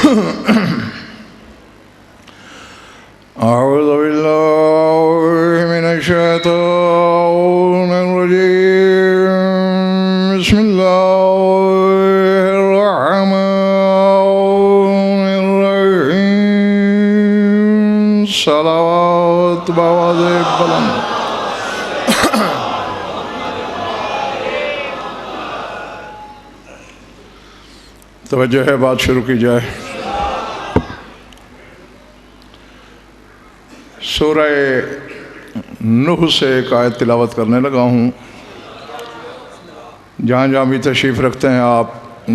أعوذ بالله من الشيطان الرجيم. بسم الله الرحمن الرحيم. صلوات بآواز بلند. توجہ ہے، بات شروع کی جائے۔ سورہ نوح سے ایک آیت تلاوت کرنے لگا ہوں۔ جہاں جہاں بھی تشریف رکھتے ہیں آپ،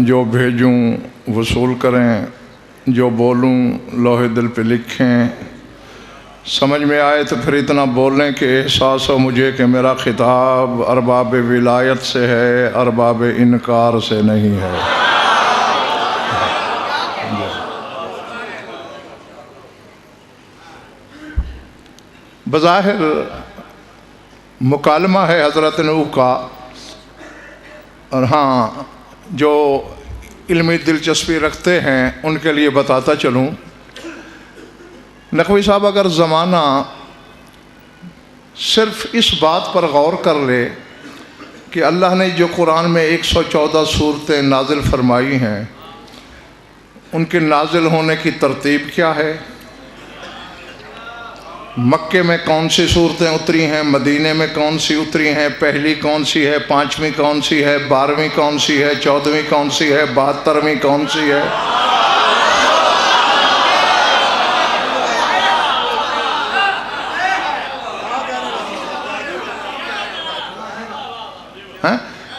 جو بھیجوں وصول کریں، جو بولوں لوح دل پہ لکھیں، سمجھ میں آئے تو پھر اتنا بولیں کہ احساس ہو مجھے کہ میرا خطاب ارباب ولایت سے ہے، ارباب انکار سے نہیں ہے۔ بظاہر مکالمہ ہے حضرت نوح کا، اور ہاں جو علمی دلچسپی رکھتے ہیں ان کے لیے بتاتا چلوں۔ نقوی صاحب اگر زمانہ صرف اس بات پر غور کر لے کہ اللہ نے جو قرآن میں 114 صورتیں نازل فرمائی ہیں، ان کے نازل ہونے کی ترتیب کیا ہے، مکے میں کون سی صورتیں اتری ہیں، مدینے میں کون سی اتری ہیں، پہلی کون سی ہے، پانچویں کون سی ہے، 12ویں کون سی ہے، 14ویں کون سی ہے، 72ویں کون سی ہے،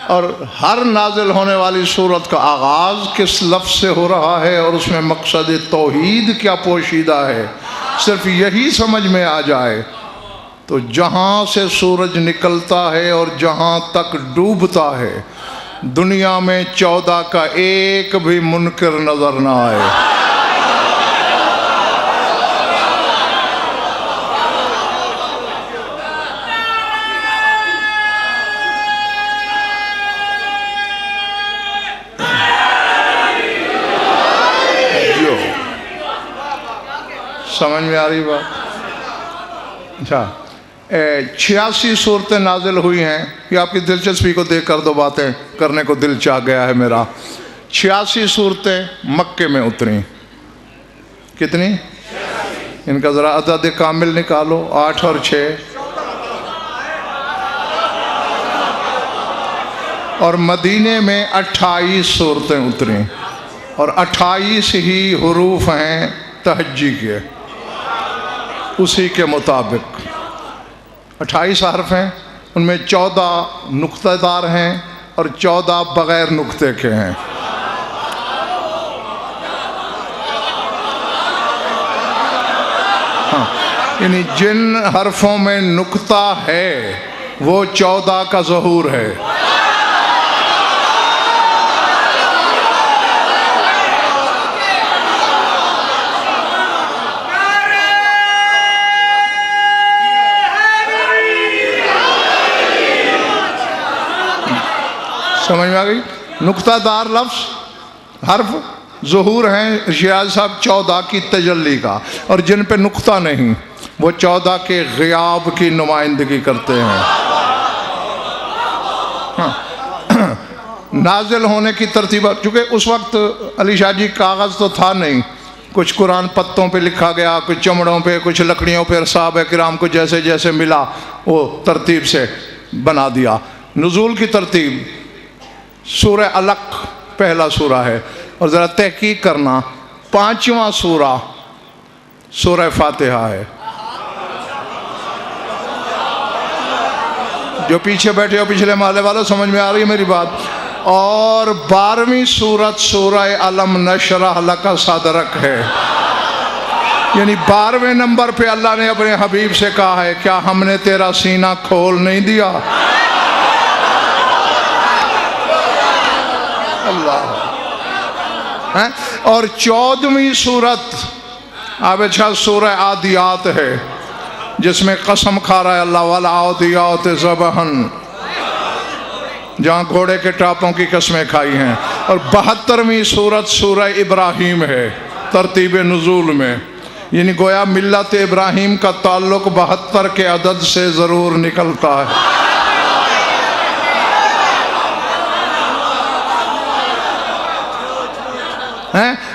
اور ہر نازل ہونے والی صورت کا آغاز کس لفظ سے ہو رہا ہے، اور اس میں مقصد توحید کیا پوشیدہ ہے، صرف یہی سمجھ میں آ جائے تو جہاں سے سورج نکلتا ہے اور جہاں تک ڈوبتا ہے دنیا میں 14 کا ایک بھی منکر نظر نہ آئے۔ سمجھ میں آ رہی بات؟ اچھا، 86 صورتیں نازل ہوئی ہیں۔ یہ آپ کی دلچسپی کو دیکھ کر دو باتیں کرنے کو دل چاہ گیا ہے میرا۔ 86 صورتیں مکے میں اتریں۔ کتنی؟ ان کا ذرا عدد کامل نکالو، 8 اور 6، اور مدینے میں 28 صورتیں اتریں، اور 28 ہی حروف ہیں تہجی کے، اسی کے مطابق 28 حرف ہیں، ان میں 14 نقطہ دار ہیں اور 14 بغیر نقطے کے ہیں۔ ہاں، یعنی جن حرفوں میں نقطہ ہے وہ 14 کا ظہور ہے۔ سمجھ میں آ گئی؟ نقطہ دار لفظ حرف ظہور ہیں شیراز صاحب 14 کی تجلی کا، اور جن پہ نقطہ نہیں وہ 14 کے غیاب کی نمائندگی کرتے ہیں۔ نازل ہونے کی ترتیب، چونکہ اس وقت علی شاہ جی کاغذ تو تھا نہیں، کچھ قرآن پتوں پہ لکھا گیا، کچھ چمڑوں پہ، کچھ لکڑیوں پہ، صحابہ کرام کو جیسے جیسے ملا وہ ترتیب سے بنا دیا۔ نزول کی ترتیب، سورہ علق پہلا سورہ ہے، اور ذرا تحقیق کرنا 5واں سورہ سورہ فاتحہ ہے۔ جو پیچھے بیٹھے ہو پچھلے محلے والوں، سمجھ میں آ رہی ہے میری بات؟ اور 12ویں سورت سورہ علم نشرح لک صدرک ہے، یعنی 12ویں نمبر پہ اللہ نے اپنے حبیب سے کہا ہے کیا ہم نے تیرا سینہ کھول نہیں دیا؟ اللہ۔ اور 14ویں سورت اب اچھا سورہ عادیات ہے، جس میں قسم کھا رہا ہے اللہ والعادیات ضبحا، جہاں گھوڑے کے ٹاپوں کی قسمیں کھائی ہیں۔ اور 72ویں سورت سورہ ابراہیم ہے، ترتیب نزول میں، یعنی گویا ملت ابراہیم کا تعلق 72 کے عدد سے ضرور نکلتا ہے۔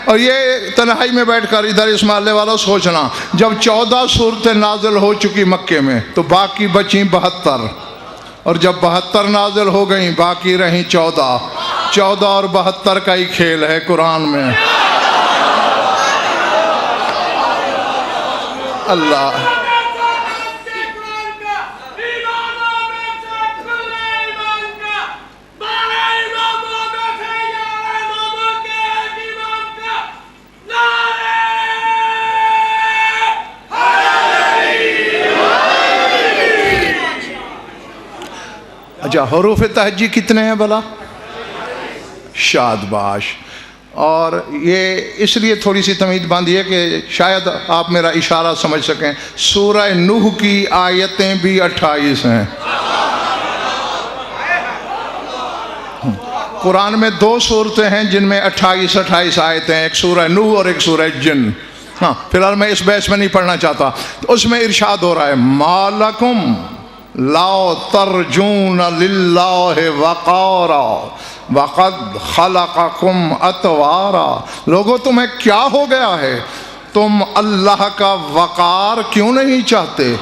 اور یہ تنہائی میں بیٹھ کر ادھر اس محلے والا سوچنا، جب 14 صورتیں نازل ہو چکی مکے میں تو باقی بچیں 72، اور جب 72 نازل ہو گئیں باقی رہیں 14 اور 72 کا ہی کھیل ہے قرآن میں۔ اللہ اچھا، حروف تہجی کتنے ہیں بھلا؟ شادباش۔ اور یہ اس لیے تھوڑی سی تمہید باندھی ہے کہ شاید آپ میرا اشارہ سمجھ سکیں، سورہ نوح کی آیتیں بھی 28 ہیں۔ قرآن میں 2 صورتیں ہیں جن میں 28 آیتیں ہیں، ایک سورہ نوح اور ایک سورہ جن۔ ہاں، فی الحال میں اس بحث میں نہیں پڑھنا چاہتا۔ تو اس میں ارشاد ہو رہا ہے مالکم لا ترجون للہ وقارا وقد خلقکم اطوارا، لوگو تمہیں کیا ہو گیا ہے، تم اللہ کا وقار کیوں نہیں چاہتے؟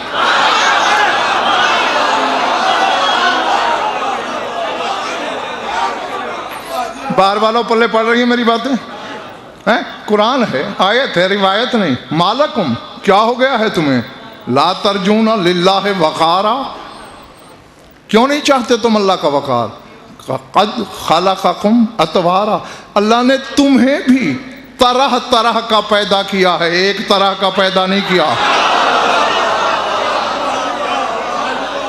باہر والوں پلے پڑھ رہی ہیں میری باتیں؟ قرآن ہے، آیت ہے، روایت نہیں۔ مالکم، کیا ہو گیا ہے تمہیں، لا ترجون للہ وقارا، کیوں نہیں چاہتے تم اللہ کا وقار؟ قد خلقکم اطوارا، اللہ نے تمہیں بھی طرح طرح کا پیدا کیا ہے، ایک طرح کا پیدا نہیں کیا۔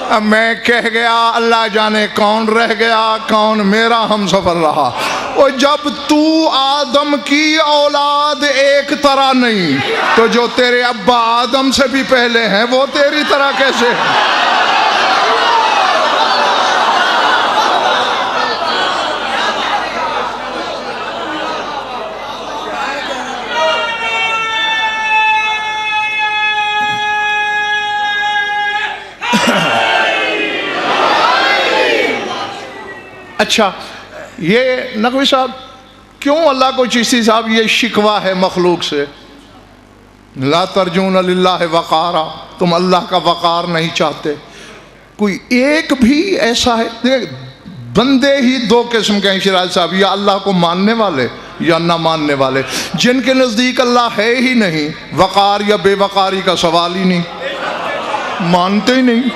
اب میں کہہ گیا اللہ جانے کون رہ گیا، کون میرا ہم سفر رہا۔ اور جب تو آدم کی اولاد ایک طرح نہیں تو جو تیرے ابا آدم سے بھی پہلے ہیں وہ تیری طرح کیسے ہیں؟ اچھا، یہ نقوی صاحب کیوں اللہ کو چشتی صاحب یہ شکوہ ہے مخلوق سے؟ لا ترجون للہ وقارا، تم اللہ کا وقار نہیں چاہتے۔ کوئی ایک بھی ایسا ہے؟ بندے ہی 2 قسم کے ہیں شیراز صاحب، یا اللہ کو ماننے والے یا نہ ماننے والے۔ جن کے نزدیک اللہ ہے ہی نہیں، وقار یا بے وقاری کا سوال ہی نہیں، مانتے ہی نہیں۔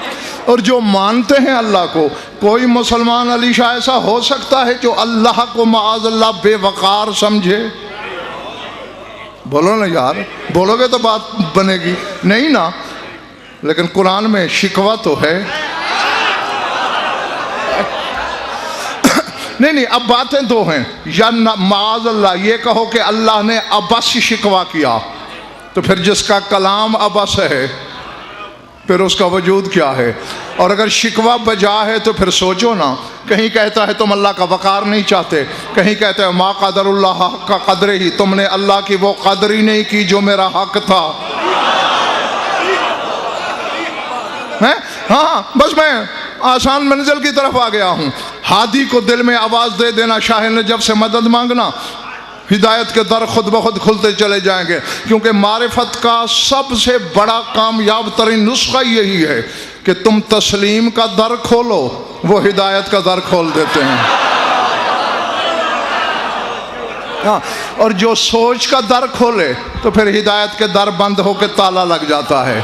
اور جو مانتے ہیں اللہ کو، کوئی مسلمان علی شاہ ایسا ہو سکتا ہے جو اللہ کو معاذ اللہ بے وقار سمجھے؟ بولو نا یار، بولو گے تو بات بنے گی نہیں نا۔ لیکن قرآن میں شکوہ تو ہے۔ نہیں، اب باتیں 2 ہیں، یا معاذ اللہ یہ کہو کہ اللہ نے ابس شکوہ کیا، تو پھر جس کا کلام ابس ہے پھر اس کا وجود کیا ہے؟ اور اگر شکوہ بجا ہے تو پھر سوچو نا، کہیں کہتا ہے تم اللہ کا وقار نہیں چاہتے، کہیں کہتا ہے ما قدر اللہ حق کا قدر ہی، تم نے اللہ کی وہ قدر ہی نہیں کی جو میرا حق تھا۔ ہاں، بس میں آسان منزل کی طرف آ گیا ہوں۔ ہادی کو دل میں آواز دے دینا، شاہ نجف سے مدد مانگنا، ہدایت کے در خود بخود کھلتے چلے جائیں گے، کیونکہ معرفت کا سب سے بڑا کامیاب ترین نسخہ یہی ہے کہ تم تسلیم کا در کھولو، وہ ہدایت کا در کھول دیتے ہیں۔ اور جو سوچ کا در کھولے تو پھر ہدایت کے در بند ہو کے تالا لگ جاتا ہے۔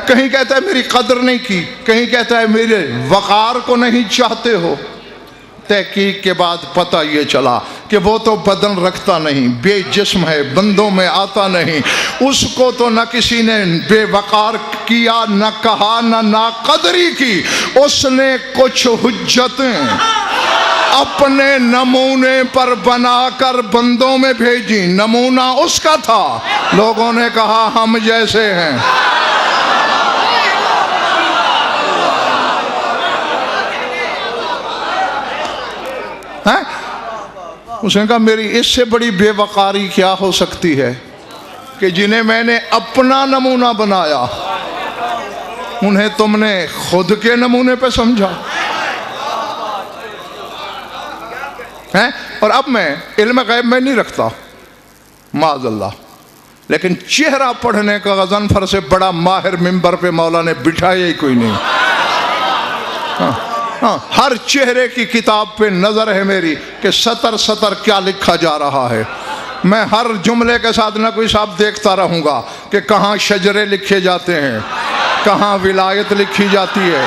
کہیں کہتا ہے میری قدر نہیں کی، کہیں کہتا ہے میرے وقار کو نہیں چاہتے ہو۔ تحقیق کے بعد پتہ یہ چلا کہ وہ تو بدن رکھتا نہیں، بے جسم ہے، بندوں میں آتا نہیں، اس کو تو نہ کسی نے بے وقار کیا، نہ کہا، نہ ناقدری کی، اس نے کچھ حجتیں اپنے نمونے پر بنا کر بندوں میں بھیجی۔ نمونہ اس کا تھا، لوگوں نے کہا ہم جیسے ہیں۔ اس نے کہا میری اس سے بڑی بے وقاری کیا ہو سکتی ہے کہ جنہیں میں نے اپنا نمونہ بنایا انہیں تم نے خود کے نمونے پہ سمجھا ہے۔ اور اب میں علم غیب میں نہیں رکھتا معاذ اللہ، لیکن چہرہ پڑھنے کا غضنفر سے بڑا ماہر ممبر پہ مولا نے بٹھایا ہی کوئی نہیں۔ ہاں، ہر چہرے کی کتاب پہ نظر ہے میری کہ سطر سطر کیا لکھا جا رہا ہے۔ میں ہر جملے کے ساتھ نہ کوئی صاحب دیکھتا رہوں گا کہ کہاں شجرے لکھے جاتے ہیں، کہاں ولایت لکھی جاتی ہے۔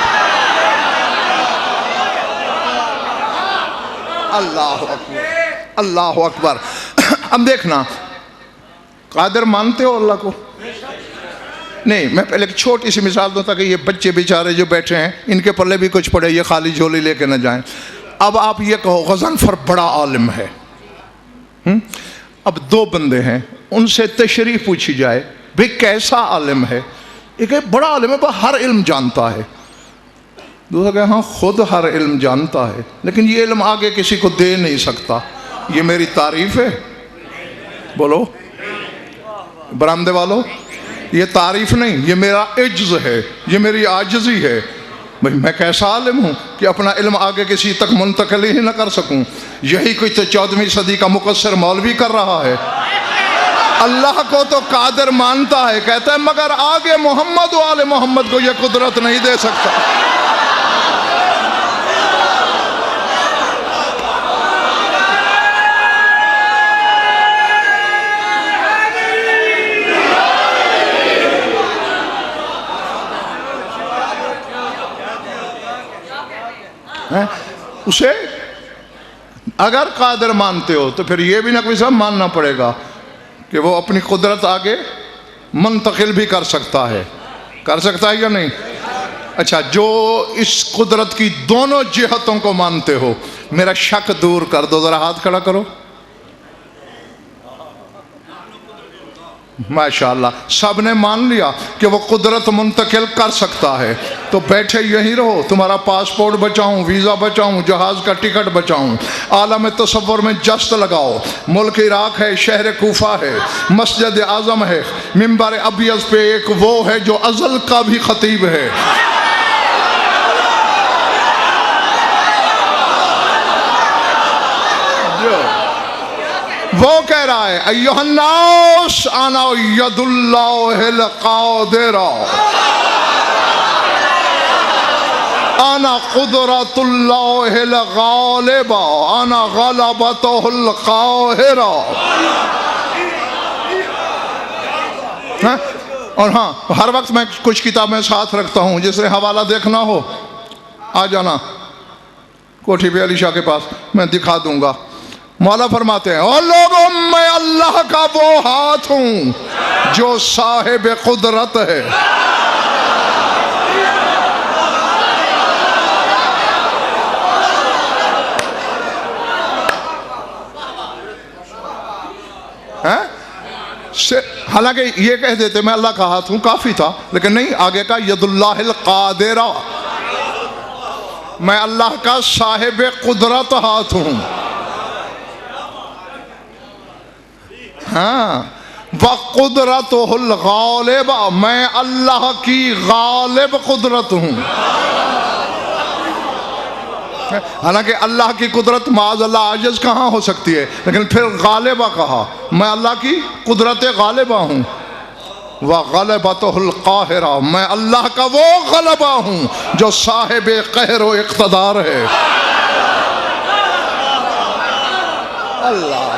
اللہ اکبر، اللہ اکبر۔ اب دیکھنا، قادر مانتے ہو اللہ کو؟ نہیں، میں پہلے ایک چھوٹی سی مثال دوں تاکہ یہ بچے بیچارے جو بیٹھے ہیں ان کے پلے بھی کچھ پڑے، یہ خالی جھولی لے کے نہ جائیں۔ اب آپ یہ کہو غضنفر بڑا عالم ہے، اب دو بندے ہیں، ان سے تشریح پوچھی جائے بھئی کیسا عالم ہے؟ ایک ہے بڑا عالم ہے، ہر علم جانتا ہے۔ دوسرا کہ ہاں خود ہر علم جانتا ہے لیکن یہ علم آگے کسی کو دے نہیں سکتا۔ یہ میری تعریف ہے؟ بولو برآمدے والو، یہ تعریف نہیں، یہ میرا عجز ہے، یہ میری عاجزی ہے۔ بھئی میں کیسا عالم ہوں کہ اپنا علم آگے کسی تک منتقل ہی نہ کر سکوں؟ یہی کوئی تو 14ویں صدی کا مقصر مولوی کر رہا ہے۔ اللہ کو تو قادر مانتا ہے، کہتا ہے مگر آگے محمد و آل محمد کو یہ قدرت نہیں دے سکتا۔ اسے اگر قادر مانتے ہو تو پھر یہ بھی نہ کوئی سب ماننا پڑے گا کہ وہ اپنی قدرت آگے منتقل بھی کر سکتا ہے۔ کر سکتا ہے یا نہیں؟ اچھا، جو اس قدرت کی دونوں جہتوں کو مانتے ہو میرا شک دور کر دو، ذرا ہاتھ کھڑا کرو۔ ماشاءاللہ، سب نے مان لیا کہ وہ قدرت منتقل کر سکتا ہے، تو بیٹھے یہیں رہو، تمہارا پاسپورٹ بچاؤں، ویزا بچاؤں، جہاز کا ٹکٹ بچاؤں، عالم تصور میں جست لگاؤ۔ ملک عراق ہے، شہر کوفہ ہے، مسجد اعظم ہے، منبر ابیض پہ ایک وہ ہے جو ازل کا بھی خطیب ہے۔ وہ کہہ رہا ہے ایھا الناس انا ید اللہ القادر انا قدرت اللہ الغالب انا غلبتہ القاہر۔ اور ہاں، ہر وقت میں کچھ کتابیں ساتھ رکھتا ہوں، جس نے حوالہ دیکھنا ہو آ جانا کوٹھی پہ علی شاہ کے پاس، میں دکھا دوں گا۔ مولا فرماتے ہیں اور لوگوں میں اللہ کا وہ ہاتھ ہوں جو صاحب قدرت ہے۔ حالانکہ یہ کہہ دیتے میں اللہ کا ہاتھ ہوں کافی تھا، لیکن نہیں، آگے کا ید اللہ القادر، میں اللہ کا صاحب قدرت ہاتھ ہوں۔ ہاں، وَقُدْرَتُهُ الْغَالِبَ، میں اللہ کی غالب قدرت ہوں۔ حالانکہ اللہ کی قدرت معاذ اللہ عاجز کہاں ہو سکتی ہے، لیکن پھر غالبہ کہا، میں اللہ کی قدرت غالبہ ہوں۔ وَغَلَبَتُهُ الْقَاهِرَ، میں اللہ کا وہ غلبہ ہوں جو صاحب قہر و اقتدار ہے۔ اللہ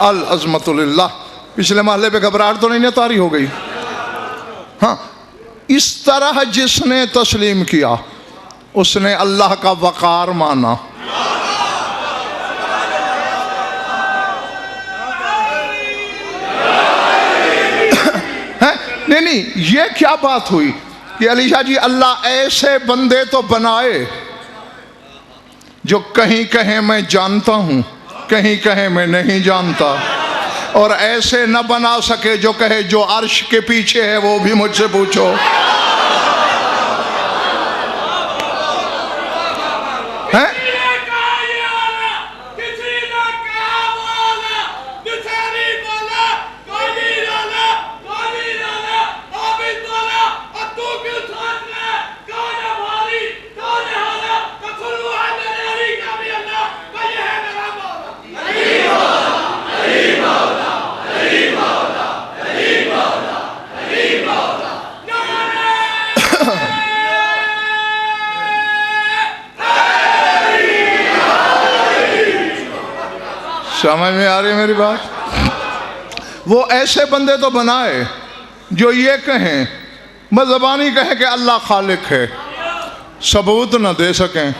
العظمت للہ۔ پچھلے محلے پہ گھبراہٹ تو نہیں طاری ہو گئی؟ ہاں، اس طرح جس نے تسلیم کیا اس نے اللہ کا وقار مانا۔ نہیں، یہ کیا بات ہوئی کہ علی شاہ جی اللہ ایسے بندے تو بنائے جو کہیں کہیں میں جانتا ہوں، کہیں کہیں میں نہیں جانتا، اور ایسے نہ بنا سکے جو کہے جو عرش کے پیچھے ہے وہ بھی مجھ سے پوچھو۔ سمجھ میں آ رہی ہے میری بات؟ وہ ایسے بندے تو بنائے جو یہ کہیں، بزبانی کہیں کہ اللہ خالق ہے، ثبوت نہ دے سکیں۔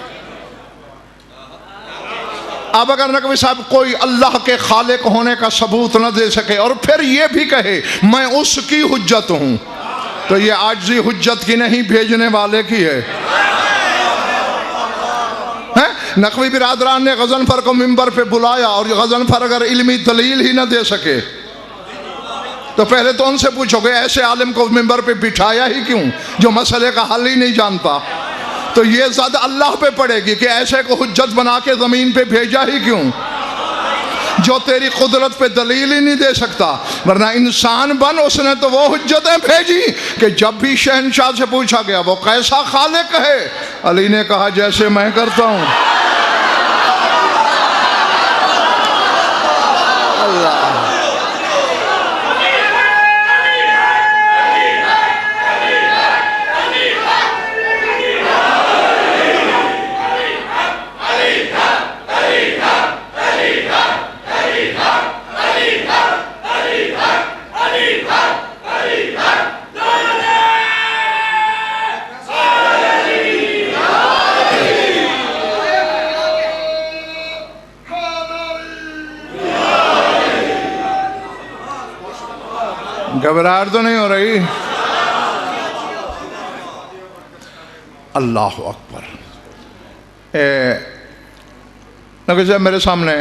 اب اگر نقوی صاحب کوئی اللہ کے خالق ہونے کا ثبوت نہ دے سکے اور پھر یہ بھی کہے میں اس کی حجت ہوں، تو یہ عاجزی حجت کی نہیں، بھیجنے والے کی ہے۔ نقوی برادران نے غضنفر کو منبر پہ بلایا، اور غضنفر اگر علمی دلیل ہی نہ دے سکے تو پہلے تو ان سے پوچھو کہ ایسے عالم کو منبر پہ بٹھایا ہی کیوں جو مسئلے کا حل ہی نہیں جانتا؟ تو یہ زد اللہ پہ پڑے گی کہ ایسے کو حجت بنا کے زمین پہ بھیجا ہی کیوں جو تیری قدرت پہ دلیل ہی نہیں دے سکتا۔ ورنہ انسان بن، اس نے تو وہ حجتیں بھیجی کہ جب بھی شہنشاہ سے پوچھا گیا وہ کیسا خالق ہے، علی نے کہا جیسے میں کرتا ہوں۔ اللہ گھبراہٹ تو نہیں ہو رہی؟ اللہ اکبر۔ نقصہ میرے سامنے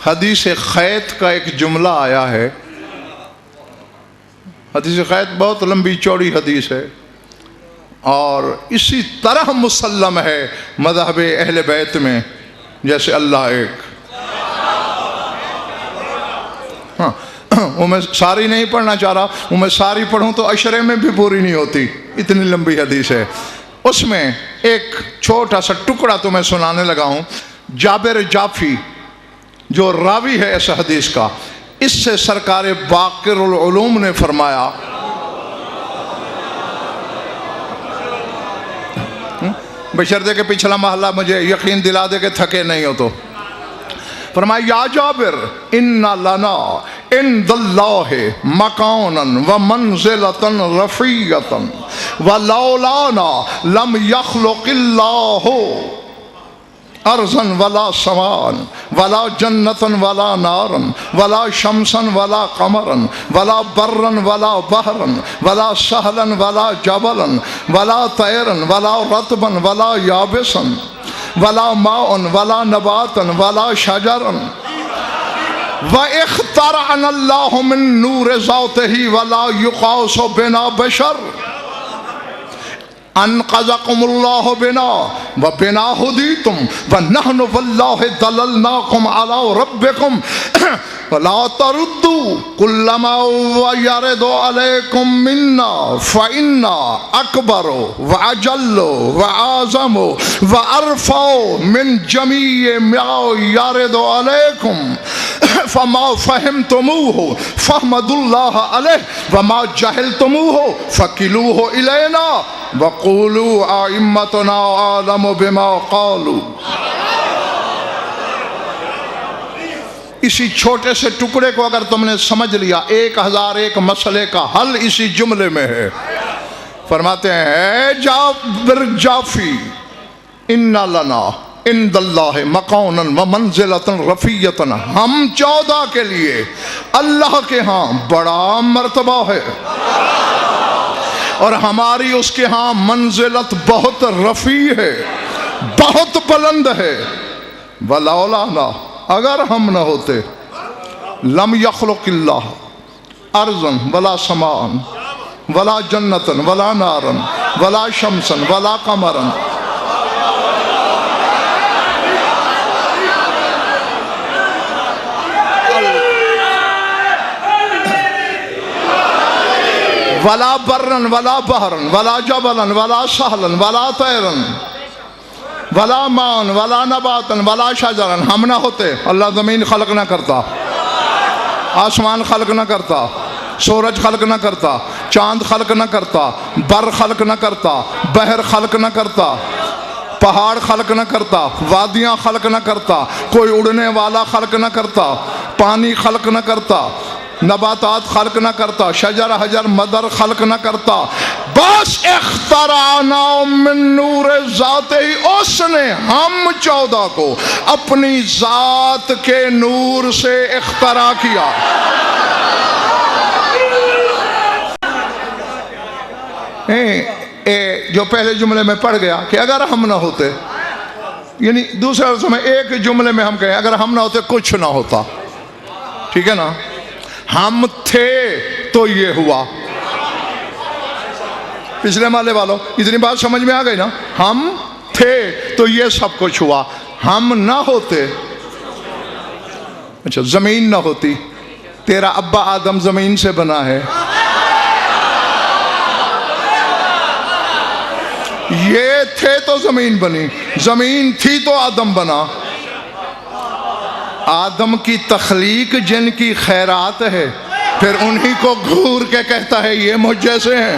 حدیث خیط کا ایک جملہ آیا ہے۔ حدیث خیط بہت لمبی چوڑی حدیث ہے اور اسی طرح مسلم ہے مذہب اہل بیت میں جیسے اللہ ایک۔ ہاں وہ میں ساری نہیں پڑھنا چاہ رہا، وہ میں ساری پڑھوں تو عشرے میں بھی پوری نہیں ہوتی، اتنی لمبی حدیث ہے۔ اس میں ایک چھوٹا سا ٹکڑا تمہیں سنانے لگا ہوں۔ جابر جعفی جو راوی ہے اس حدیث کا، اس سے سرکار باقر العلوم نے فرمایا، بشرطے کہ پچھلا محلہ مجھے یقین دلا دے کہ تھکے نہیں ہو تو، فرمایا یا جابر ان لنا عند اللہ مکانا ومنزلتا رفیعتا ولولانا لم یخلق اللہ ارضا ولا سماء ولا جنتا ولا نارا ولا شمسا ولا قمرا ولا برا ولا بحرا ولا سهلا ولا جبلا ولا طيرا ولا رطبا ولا يابسا ولا ماء ولا نباتا ولا شجرا وَاِخْتَرَعَنَ اللَّهُ مِن نُورِ ذَاتِهِ وَلَا يُقَاسُ بِنَا بَشَرٍ أَنْقَذَكُمُ اللَّهُ بِنَا وَبِنَا هُدِيتُمْ وَنَحْنُ وَاللَّهِ دَلَلْنَاكُمْ عَلَى رَبِّكُمْ وَلَا تَرُدُّوا كُلَّ مَا يَرِدُ عَلَيْكُمْ مِنَّا فَإِنَّا أَكْبَرُ وَأَجَلُّ وَأَعْظَمُ وَأَرْفَعُ مِنْ جَمِيعِ مَا يَرِدُ عَلَيْكُمْ فَمَا فَهِمْتُمُوهُ فَاحْمَدُوا اللَّهَ عَلَيْهِ وَمَا جَهِلْتُمُوهُ فَكِلُوهُ إِلَيْنَا وَقُولُوا أَئِمَّتُنَا أَعْلَمُ بِمَا قَالُوا۔ اسی چھوٹے سے ٹکڑے کو اگر تم نے سمجھ لیا، 1001 مسئلے کا حل اسی جملے میں ہے۔ فرماتے ہیں اے جابر جعفی ان لنا عند اللہ مقانا ومنزلتا رفیعتا، ہم 14 کے لیے اللہ کے ہاں بڑا مرتبہ ہے اور ہماری اس کے ہاں منزلت بہت رفیع ہے، بہت بلند ہے۔ ولولانا، اگر ہم نہ ہوتے، لم یخلق اللہ ارضا ولا سماء ولا جنتا ولا نارا ولا شمسا ولا قمرا ولا برا ولا بحرا ولا جبلا ولا سهلا ولا طيرا ولا ماء ولا نباتا ولا شجرا، ہم نہ ہوتے اللہ زمین خلق نہ کرتا، آسمان خلق نہ کرتا، سورج خلق نہ کرتا، چاند خلق نہ کرتا، بر خلق نہ کرتا، بحر خلق نہ کرتا، پہاڑ خلق نہ کرتا، وادیاں خلق نہ کرتا، کوئی اڑنے والا خلق نہ کرتا، پانی خلق نہ کرتا، نباتات خلق نہ کرتا، شجر حجر مدر خلق نہ کرتا، بس اخترعنا من نور ذات ہی، اس نے ہم 14 کو اپنی ذات کے نور سے اختراع کیا۔ جو پہلے جملے میں پڑھ گیا کہ اگر ہم نہ ہوتے، یعنی دوسرے لفظوں میں ایک جملے میں ہم کہیں اگر ہم نہ ہوتے کچھ نہ ہوتا، ٹھیک ہے نا؟ ہم تھے تو یہ ہوا۔ پچھلے مالے والوں اتنی بات سمجھ میں آ گئی نا؟ ہم تھے تو یہ سب کچھ ہوا، ہم نہ ہوتے، اچھا زمین نہ ہوتی، تیرا ابا آدم زمین سے بنا ہے، یہ تھے تو زمین بنی، زمین تھی تو آدم بنا۔ آدم کی تخلیق جن کی خیرات ہے، پھر انہی کو گھور کے کہتا ہے یہ مجھ جیسے ہیں۔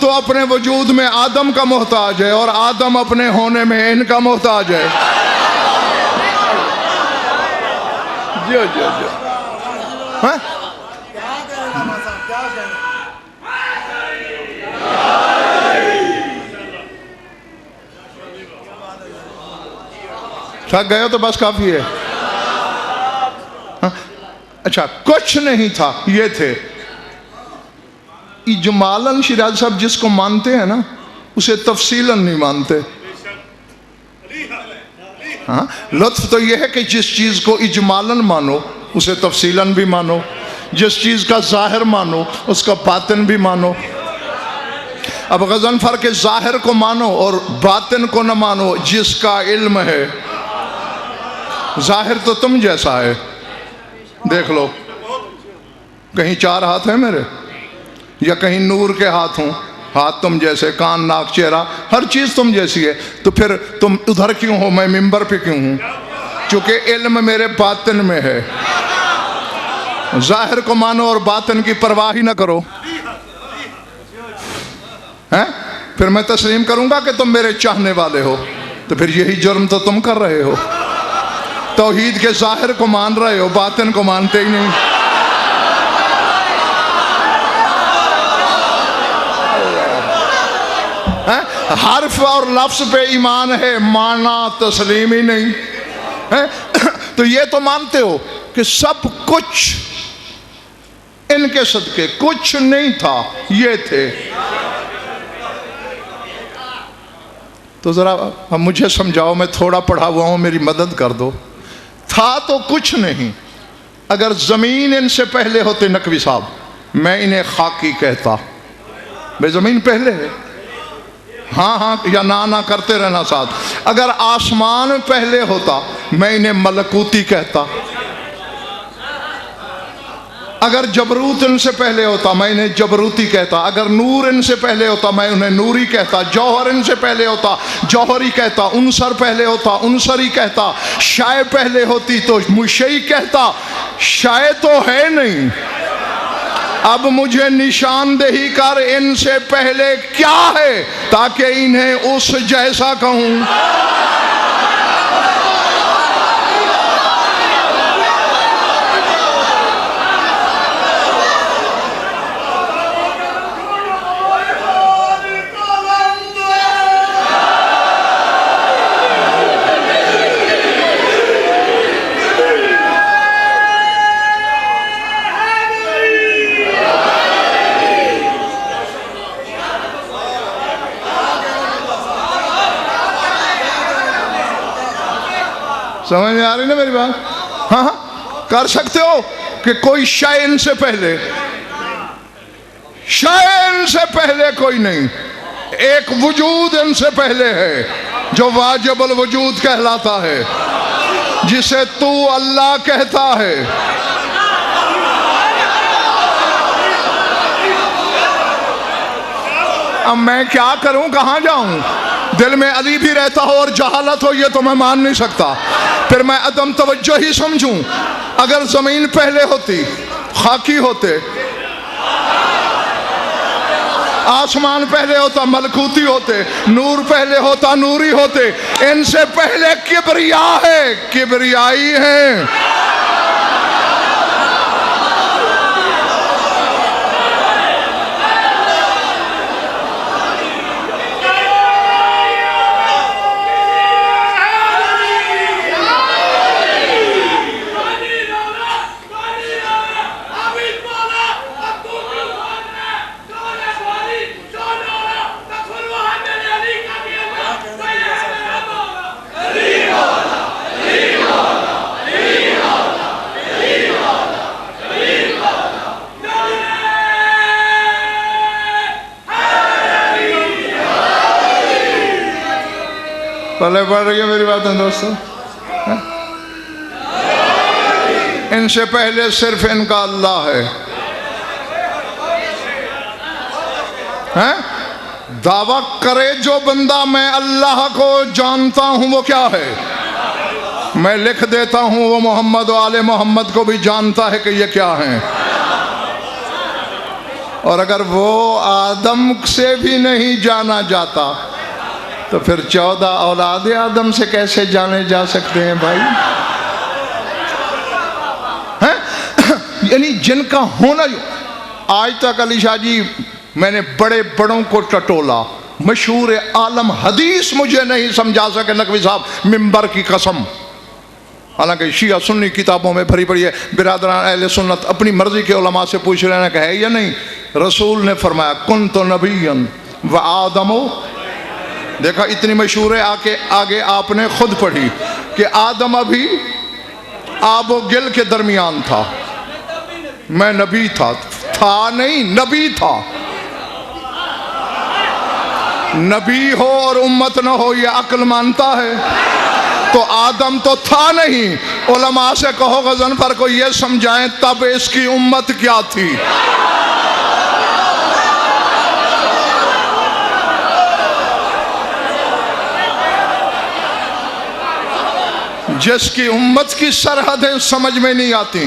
تو اپنے وجود میں آدم کا محتاج ہے اور آدم اپنے ہونے میں ان کا محتاج ہے۔ جو ہاں تھک گئے ہو تو بس کافی ہے۔ اچھا کچھ نہیں تھا، یہ تھے۔ اجمالاً شیراز صاحب جس کو مانتے ہیں نا اسے تفصیلاً نہیں مانتے۔ ہاں لطف تو یہ ہے کہ جس چیز کو اجمالاً مانو اسے تفصیلاً بھی مانو، جس چیز کا ظاہر مانو اس کا باطن بھی مانو۔ اب غضنفر کے ظاہر کو مانو اور باطن کو نہ مانو، جس کا علم ہے۔ ظاہر تو تم جیسا ہے، دیکھ لو، کہیں 4 ہاتھ ہیں میرے، یا کہیں نور کے ہاتھ ہوں، ہاتھ تم جیسے، کان ناک چہرہ ہر چیز تم جیسی ہے، تو پھر تم ادھر کیوں ہو، میں منبر پہ کیوں ہوں؟ چونکہ علم میرے باطن میں ہے۔ ظاہر کو مانو اور باطن کی پرواہ ہی نہ کرو، پھر میں تسلیم کروں گا کہ تم میرے چاہنے والے ہو، تو پھر یہی جرم تو تم کر رہے ہو۔ توحید کے ظاہر کو مان رہے ہو، باطن کو مانتے ہی نہیں۔ حرف اور لفظ پہ ایمان ہے، مانا تسلیم ہی نہیں۔ تو یہ تو مانتے ہو کہ سب کچھ ان کے صدقے، کچھ نہیں تھا یہ تھے۔ تو ذرا مجھے سمجھاؤ، میں تھوڑا پڑھا ہوا ہوں، میری مدد کر دو۔ تھا تو کچھ نہیں، اگر زمین ان سے پہلے ہوتے نقوی صاحب میں انہیں خاکی کہتا۔ بے زمین پہلے ہے، ہاں یا نہ کرتے رہنا ساتھ۔ اگر آسمان پہلے ہوتا میں انہیں ملکوتی کہتا۔ اگر جبروت ان سے پہلے ہوتا میں انہیں جبروتی کہتا۔ اگر نور ان سے پہلے ہوتا میں انہیں نوری کہتا۔ جوہر ان سے پہلے ہوتا جوہری کہتا۔ عنصر پہلے ہوتا عنصری کہتا۔ شے پہلے ہوتی تو مشئی کہتا۔ شے تو ہے نہیں، اب مجھے نشاندہی کر ان سے پہلے کیا ہے تاکہ انہیں اس جیسا کہوں۔ سمجھ میں آ رہی نا میری بات؟ ہاں کر سکتے ہو کہ کوئی شے ان سے پہلے، شے ان سے پہلے کوئی نہیں، ایک وجود ان سے پہلے ہے جو واجب الوجود کہلاتا ہے، جسے تو اللہ کہتا ہے۔ اب میں کیا کروں، کہاں جاؤں؟ دل میں علی بھی رہتا ہو اور جہالت ہو، یہ تو میں مان نہیں سکتا۔ پھر میں عدم توجہ ہی سمجھوں۔ اگر زمین پہلے ہوتی، خاکی ہوتے، آسمان پہلے ہوتا ملکوتی ہوتے، نور پہلے ہوتا نوری ہوتے، ان سے پہلے کبریا ہے، کبریائی ہیں۔ پہلے پڑھ رہی ہے میری باتیں دوستو؟ ان سے پہلے صرف ان کا اللہ ہے۔ دعویٰ کرے جو بندہ میں اللہ کو جانتا ہوں، وہ کیا ہے؟ میں لکھ دیتا ہوں وہ محمد و آل محمد کو بھی جانتا ہے کہ یہ کیا ہیں۔ اور اگر وہ آدم سے بھی نہیں جانا جاتا تو پھر 14 اولاد آدم سے کیسے جانے جا سکتے ہیں بھائی؟ یعنی جن کا ہونا، آج تک علی شاہ جی میں نے بڑے بڑوں کو ٹٹولا، مشہور عالم حدیث مجھے نہیں سمجھا سکے نقوی صاحب، منبر کی قسم۔ حالانکہ شیعہ سنی کتابوں میں بھری پڑی ہے، برادران اہل سنت اپنی مرضی کے علماء سے پوچھ رہے ہیں کہ ہے یا نہیں۔ رسول نے فرمایا کنت نبیا و آدم، دیکھا اتنی مشہور ہے، آگے آپ نے خود پڑھی کہ آدم ابھی آب و گل کے درمیان تھا، میں نبی تھا نہیں، نبی تھا۔ نبی ہو اور امت نہ ہو یہ عقل مانتا ہے؟ تو آدم تو تھا نہیں۔ علماء سے کہو غضنفر کو یہ سمجھائیں تب اس کی امت کیا تھی۔ جس کی امت کی سرحدیں سمجھ میں نہیں آتی،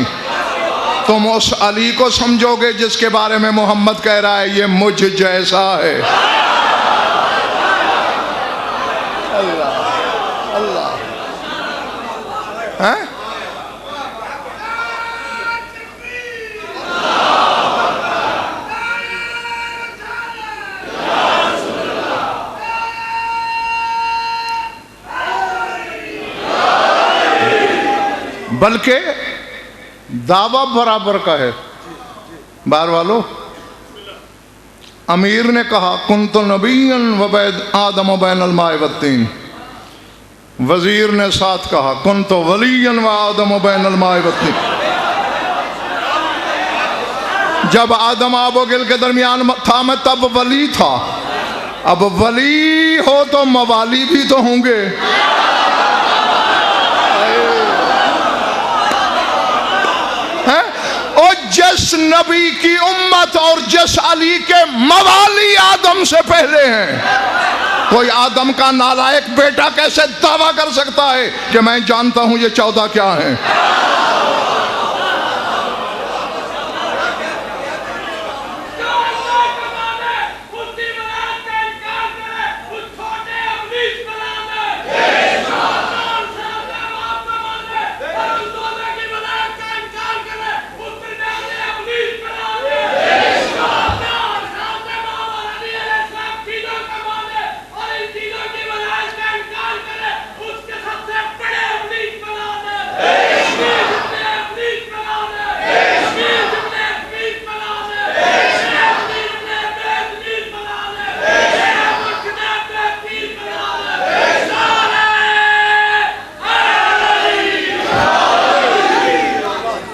تم اس علی کو سمجھو گے جس کے بارے میں محمد کہہ رہا ہے یہ مجھ جیسا ہے۔ اللہ اللہ ہیں؟ بلکہ دعویٰ برابر کا ہے۔ بار والو، امیر نے کہا کنت نبیا و بین آدم و بین الماء والطین، وزیر نے ساتھ کہا کنت ولیا و آدم و بین الماء والطین۔ جب آدم آب و گل کے درمیان تھا میں تب ولی تھا، اب ولی ہو تو موالی بھی تو ہوں گے۔ جس نبی کی امت اور جس علی کے موالی آدم سے پہلے ہیں، کوئی آدم کا نالائق بیٹا کیسے دعویٰ کر سکتا ہے کہ میں جانتا ہوں یہ 14 کیا ہیں؟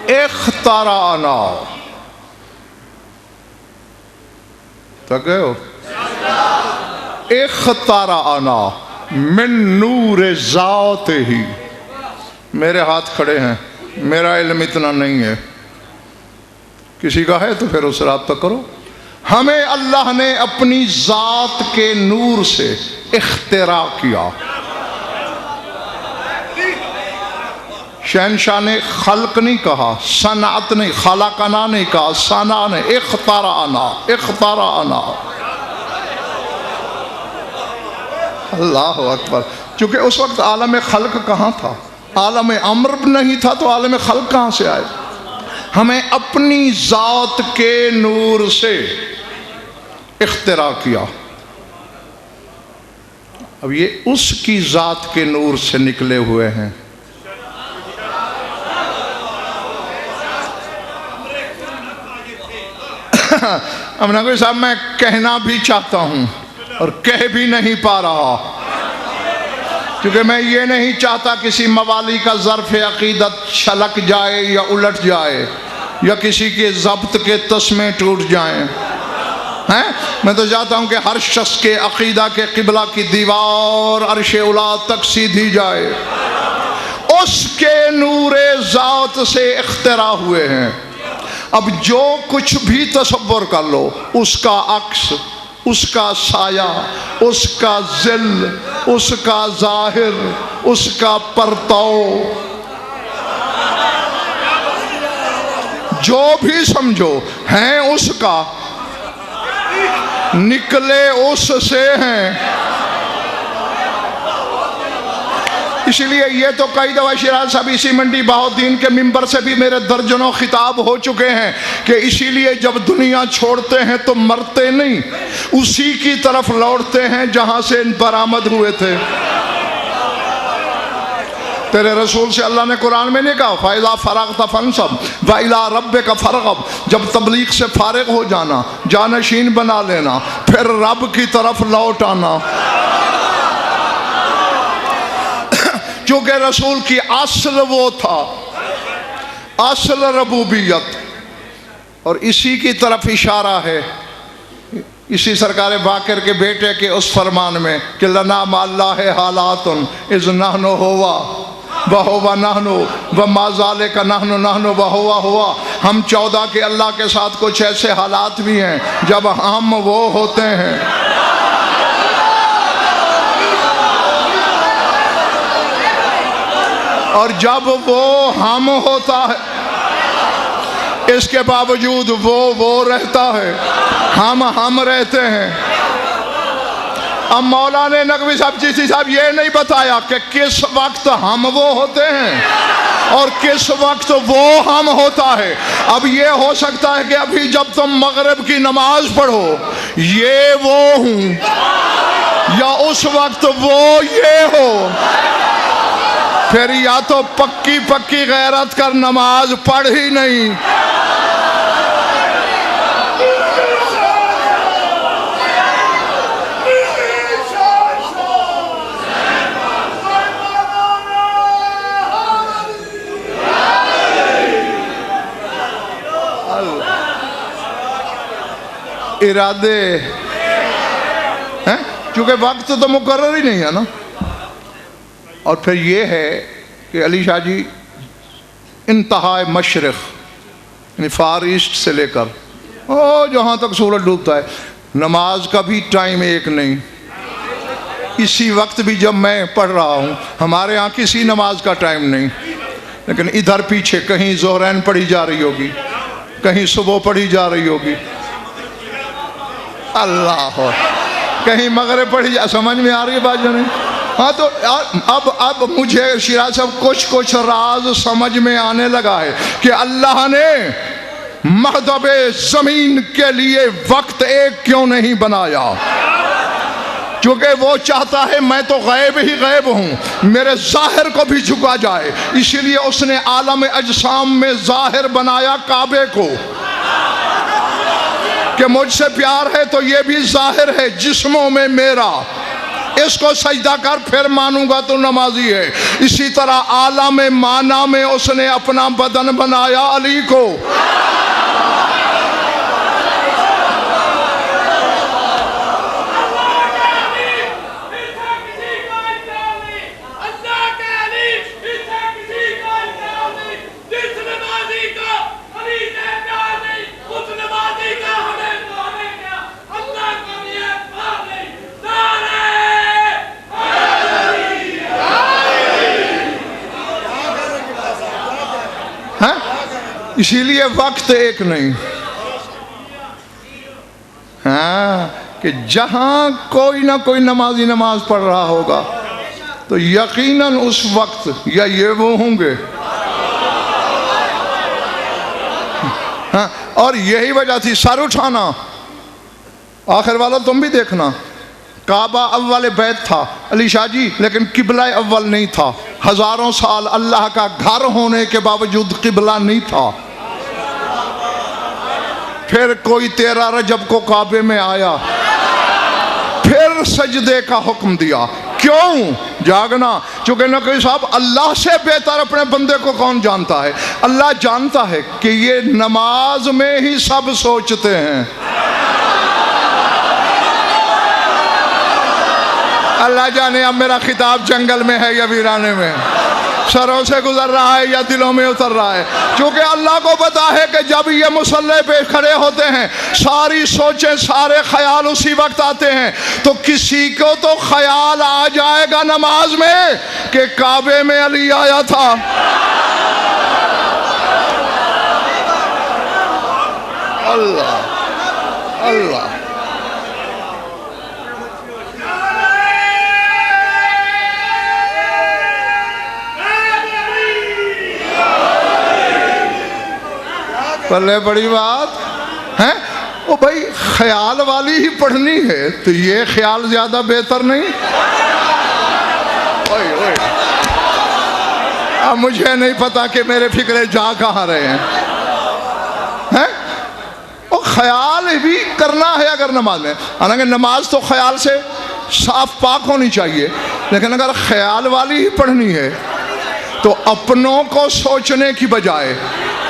اخترانا تک گئے ہو؟ اخترانا من نور ذات ہی، میرے ہاتھ کھڑے ہیں، میرا علم اتنا نہیں ہے، کسی کا ہے تو پھر اس رابطہ کرو۔ ہمیں اللہ نے اپنی ذات کے نور سے اختراع کیا۔ شہنشاہ نے خلق نہیں کہا، صنعت نہیں، خلقنا نہیں کہا، صنع نے، اخترانا، اخترانا۔ اللہ اکبر. چونکہ اس وقت عالم خلق کہاں تھا؟ عالم امر نہیں تھا تو عالم خلق کہاں سے آئے؟ ہمیں اپنی ذات کے نور سے اختراع کیا. اب یہ اس کی ذات کے نور سے نکلے ہوئے ہیں. اب نقوی صاحب میں کہنا بھی چاہتا ہوں اور کہہ بھی نہیں پا رہا، کیونکہ میں یہ نہیں چاہتا کسی موالی کا ظرف عقیدت چھلک جائے یا الٹ جائے یا کسی کے ضبط کے تسمے ٹوٹ جائیں. میں تو چاہتا ہوں کہ ہر شخص کے عقیدہ کے قبلہ کی دیوار عرش اولا تک سیدھی جائے. اس کے نور ذات سے اختراع ہوئے ہیں. اب جو کچھ بھی تصور کر لو، اس کا عکس، اس کا سایہ، اس کا ظل، اس کا ظاہر، اس کا پرتو، جو بھی سمجھو ہیں اس کا، نکلے اس سے ہیں. اسی لیے یہ تو کئی دفعہ شیراز صاحب اسی منڈی بہاؤالدین کے ممبر سے بھی میرے درجنوں خطاب ہو چکے ہیں کہ اسی لیے جب دنیا چھوڑتے ہیں تو مرتے نہیں، اسی کی طرف لوٹتے ہیں جہاں سے برآمد ہوئے تھے. تیرے رسول سے اللہ نے قرآن میں نہیں کہا فَإِذَا فَرَغْتَ فَانْصَبْ وَإِلَىٰ رَبِّكَ فَارْغَب، جب تبلیغ سے فارغ ہو جانا، جانشین بنا لینا، پھر رب کی طرف لوٹ آنا. کیونکہ رسول کی اصل وہ تھا، اصل ربوبیت، اور اسی کی طرف اشارہ ہے اسی سرکار باقر کے بیٹے کے اس فرمان میں کہ لنا مع اللہ حالات اذ نحن ہوا وہوا نحن وما ذالک نحن وہوا ہوا. ہم 14 کے اللہ کے ساتھ کچھ ایسے حالات بھی ہیں جب ہم وہ ہوتے ہیں. اور جب وہ ہم ہوتا ہے، اس کے باوجود وہ رہتا ہے، ہم رہتے ہیں. اب مولانا نقوی صاحب چشتی صاحب یہ نہیں بتایا کہ کس وقت ہم وہ ہوتے ہیں اور کس وقت وہ ہم ہوتا ہے. اب یہ ہو سکتا ہے کہ ابھی جب تم مغرب کی نماز پڑھو یہ وہ ہوں، یا اس وقت وہ یہ ہو. پھر یا تو پکی غیرت کر نماز پڑھ ہی نہیں. ارادے ہیں، کیونکہ وقت تو مقرر ہی نہیں ہے نا. اور پھر یہ ہے کہ علی شاہ جی انتہائے مشرق یعنی فار ایسٹ سے لے کر جہاں تک سورج ڈوبتا ہے، نماز کا بھی ٹائم ایک نہیں. اسی وقت بھی جب میں پڑھ رہا ہوں ہمارے ہاں کسی نماز کا ٹائم نہیں، لیکن ادھر پیچھے کہیں ظہرین پڑھی جا رہی ہوگی، کہیں صبح پڑھی جا رہی ہوگی، اللہ کہیں مغرب پڑھی سمجھ میں آ رہی ہے بات جو نہیں. ہاں تو اب مجھے شیراز صاحب کچھ راز سمجھ میں آنے لگا ہے کہ اللہ نے مہدب زمین کے لیے وقت ایک کیوں نہیں بنایا. کیونکہ وہ چاہتا ہے میں تو غیب ہی غیب ہوں، میرے ظاہر کو بھی جھکا جائے. اسی لیے اس نے عالم اجسام میں ظاہر بنایا کعبے کو کہ مجھ سے پیار ہے تو یہ بھی ظاہر ہے جسموں میں میرا، اس کو سجدہ کر پھر مانوں گا تو نمازی ہے. اسی طرح عالم معنی میں اس نے اپنا بدن بنایا علی کو. اسی لیے وقت ایک نہیں. ہاں کہ جہاں کوئی نہ کوئی نمازی نماز پڑھ رہا ہوگا تو یقیناً اس وقت یا یہ وہ ہوں گے. ہاں، اور یہی وجہ تھی سر اٹھانا. آخر والا تم بھی دیکھنا، کعبہ اول بیت تھا علی شاہ جی، لیکن قبلہ اول نہیں تھا. ہزاروں سال اللہ کا گھر ہونے کے باوجود قبلہ نہیں تھا. پھر کوئی 13 رجب کو کعبے میں آیا، پھر سجدے کا حکم دیا. کیوں؟ جاگنا. چونکہ نقوی صاحب اللہ سے بہتر اپنے بندے کو کون جانتا ہے؟ اللہ جانتا ہے کہ یہ نماز میں ہی سب سوچتے ہیں. اللہ جانے اب میرا خطاب جنگل میں ہے یا ویرانے میں، سروں سے گزر رہا ہے یا دلوں میں اتر رہا ہے. کیونکہ اللہ کو پتا ہے کہ جب یہ مصلی پہ کھڑے ہوتے ہیں ساری سوچیں سارے خیال اسی وقت آتے ہیں. تو کسی کو تو خیال آ جائے گا نماز میں کہ کعبے میں علی آیا تھا. اللہ اللہ. بلے بڑی بات ہے. وہ بھائی خیال والی ہی پڑھنی ہے تو یہ خیال زیادہ بہتر نہیں؟ اب مجھے نہیں پتا کہ میرے فکرے جا کہاں رہے ہیں. وہ خیال بھی کرنا ہے اگر نماز میں. حالانکہ نماز تو خیال سے صاف پاک ہونی چاہیے، لیکن اگر خیال والی ہی پڑھنی ہے تو اپنوں کو سوچنے کی بجائے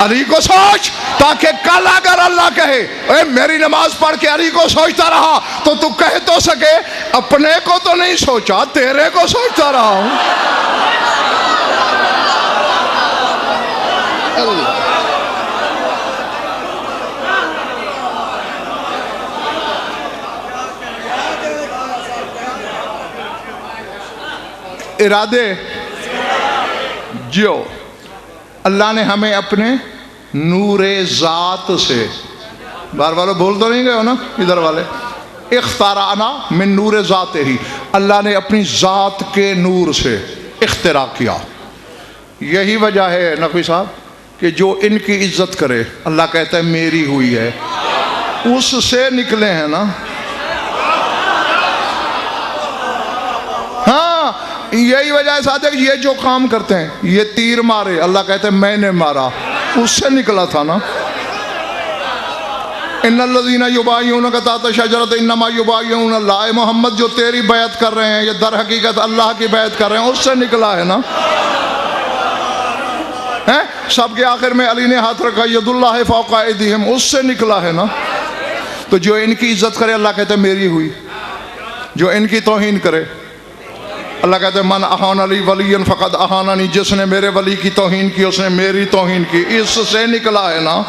علی کو سوچ، تاکہ کل اگر اللہ کہے اے میری نماز پڑھ کے علی کو سوچتا رہا تو تو کہہ تو سکے اپنے کو تو نہیں سوچا، تیرے کو سوچتا رہا ہوں. ارادے جو اللہ نے ہمیں اپنے نور ذات سے، بار بار بول تو نہیں گئے ہو نا ادھر والے، اخترانا من نور ذات ہی، اللہ نے اپنی ذات کے نور سے اختراع کیا. یہی وجہ ہے نقوی صاحب کہ جو ان کی عزت کرے اللہ کہتا ہے میری ہوئی ہے. اس سے نکلے ہیں نا. ہاں یہی وجہ ہے ساتھ ہے کہ یہ جو کام کرتے ہیں، یہ تیر مارے اللہ کہتے ہیں میں نے مارا، اس سے نکلا تھا نا. ان الذین یبایعونک تحت الشجرۃ انما یبایعون اللہ. اے محمد جو تیری بیعت کر رہے ہیں یہ در حقیقت اللہ کی بیعت کر رہے ہیں، اس سے نکلا ہے نا. سب کے آخر میں علی نے ہاتھ رکھا ید اللہ فوق ایدیہم، اس سے نکلا ہے نا. تو جو ان کی عزت کرے اللہ کہتے ہیں میری ہوئی. جو ان کی توہین کرے اللہ کہتے ہیں من احان علی ولی فقد احاننی، جس نے میرے ولی کی توہین کی اس نے میری توہین کی. اس سے نکلا ہے نا.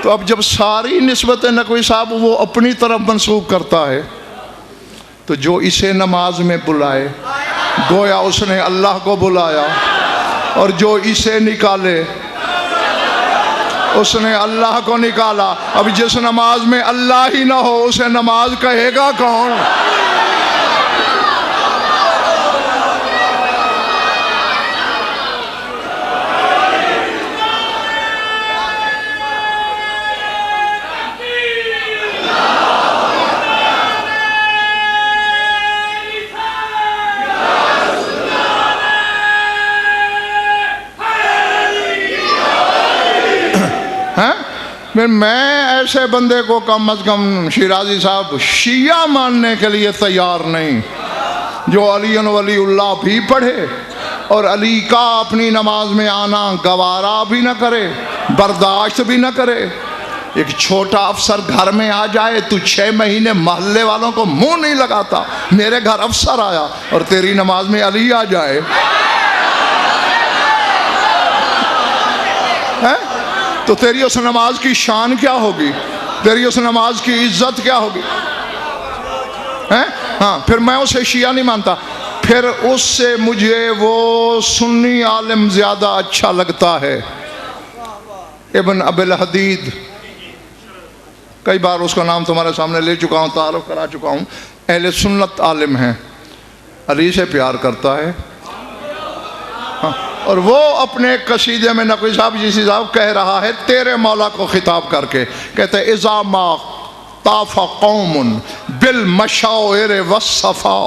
تو اب جب ساری نسبت نقوی صاحب وہ اپنی طرف منسوب کرتا ہے تو جو اسے نماز میں بلائے گویا اس نے اللہ کو بلایا، اور جو اسے نکالے اس نے اللہ کو نکالا. اب جس نماز میں اللہ ہی نہ ہو اسے نماز کہے گا کون؟ میں ایسے بندے کو کم از کم شیرازی صاحب شیعہ ماننے کے لیے تیار نہیں جو علی ولی اللہ بھی پڑھے اور علی کا اپنی نماز میں آنا گوارا بھی نہ کرے، برداشت بھی نہ کرے. ایک چھوٹا افسر گھر میں آ جائے تو 6 مہینے محلے والوں کو منہ نہیں لگاتا. میرے گھر افسر آیا اور تیری نماز میں علی آ جائے، تو تیری اس نماز کی شان کیا ہوگی؟ تیری اس نماز کی عزت کیا ہوگی؟ ہاں پھر میں اسے شیعہ نہیں مانتا، پھر اس سے مجھے وہ سنی عالم زیادہ اچھا لگتا ہے. ابن ابی الحدید کئی بار اس کا نام تمہارے سامنے لے چکا ہوں، تعارف کرا چکا ہوں، اہل سنت عالم ہیں، علی سے پیار کرتا ہے، اور وہ اپنے قصیدے میں نقوی صاحب جیسی صاحب کہہ رہا ہے تیرے مولا کو خطاب کر کے، کہتے ہیں اذا ما طاف قوم بالمشاعر والصفا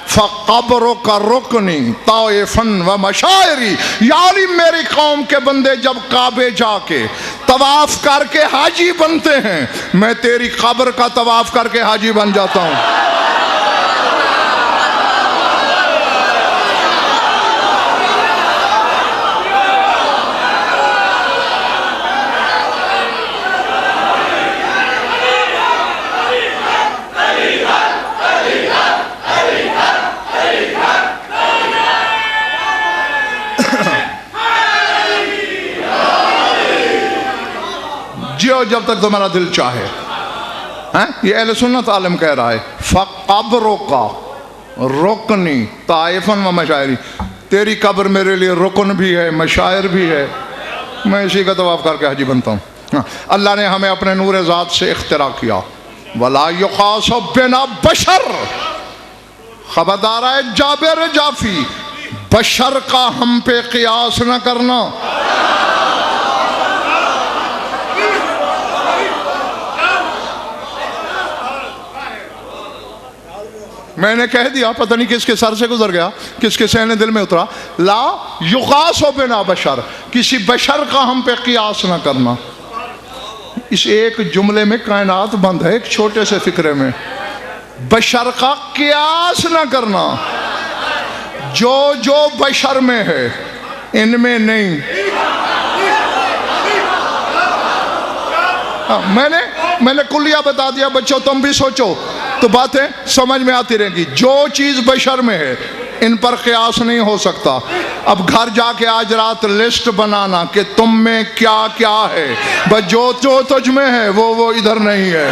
فقبرک رکنی طائفا و مشاعری، یعنی میری قوم کے بندے جب کعبے جا کے طواف کر کے حاجی بنتے ہیں، میں تیری قبر کا طواف کر کے حاجی بن جاتا ہوں۔ جیو جب تک تمہارا دل چاہے، یہ اہل سنت عالم کہہ رہا ہے فَقَبْرُكَ رُكْنِي طَائِفًا وَمَشَاعِرِ، تیری قبر میرے لیے رکن بھی ہے، مشاعر بھی ہے، میں اسی کا طواف کر کے حاجی بنتا ہوں۔ اللہ نے ہمیں اپنے نور ذات سے اختراع کیا، وَلَا يُقَاسُ بِنَا بَشَرٌ، خبردار ہے جابر جافی، بشر کا ہم پہ قیاس نہ کرنا۔ میں نے کہہ دیا، پتہ نہیں کس کے سر سے گزر گیا، کس کے سہنے دل میں اترا، لا یقاس بنا بشر، کسی بشر کا ہم پہ قیاس نہ کرنا۔ اس ایک جملے میں کائنات بند ہے، ایک چھوٹے سے فکرے میں، بشر کا قیاس نہ کرنا، جو جو بشر میں ہے ان میں نہیں۔ میں نے کلیہ بتا دیا، بچوں تم بھی سوچو تو باتیں سمجھ میں آتی رہیں گی۔ جو چیز بشر میں ہے ان پر قیاس نہیں ہو سکتا۔ اب گھر جا کے آج رات لسٹ بنانا کہ تم میں کیا کیا ہے، بس جو جو تجھ میں ہے وہ ادھر نہیں ہے۔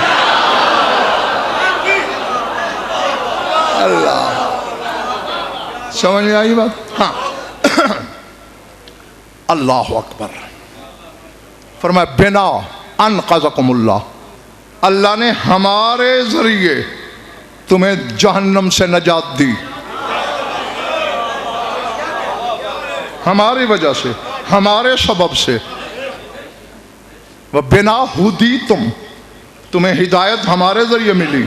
اللہ، سمجھ میں آئی بات؟ ہاں۔ اللہ اکبر، فرمایا بنا انقذکم اللہ، اللہ نے ہمارے ذریعے تمہیں جہنم سے نجات دی، ہماری وجہ سے، ہمارے سبب سے۔ وَبِنَا هُدِیتُم، تمہیں ہدایت ہمارے ذریعے ملی۔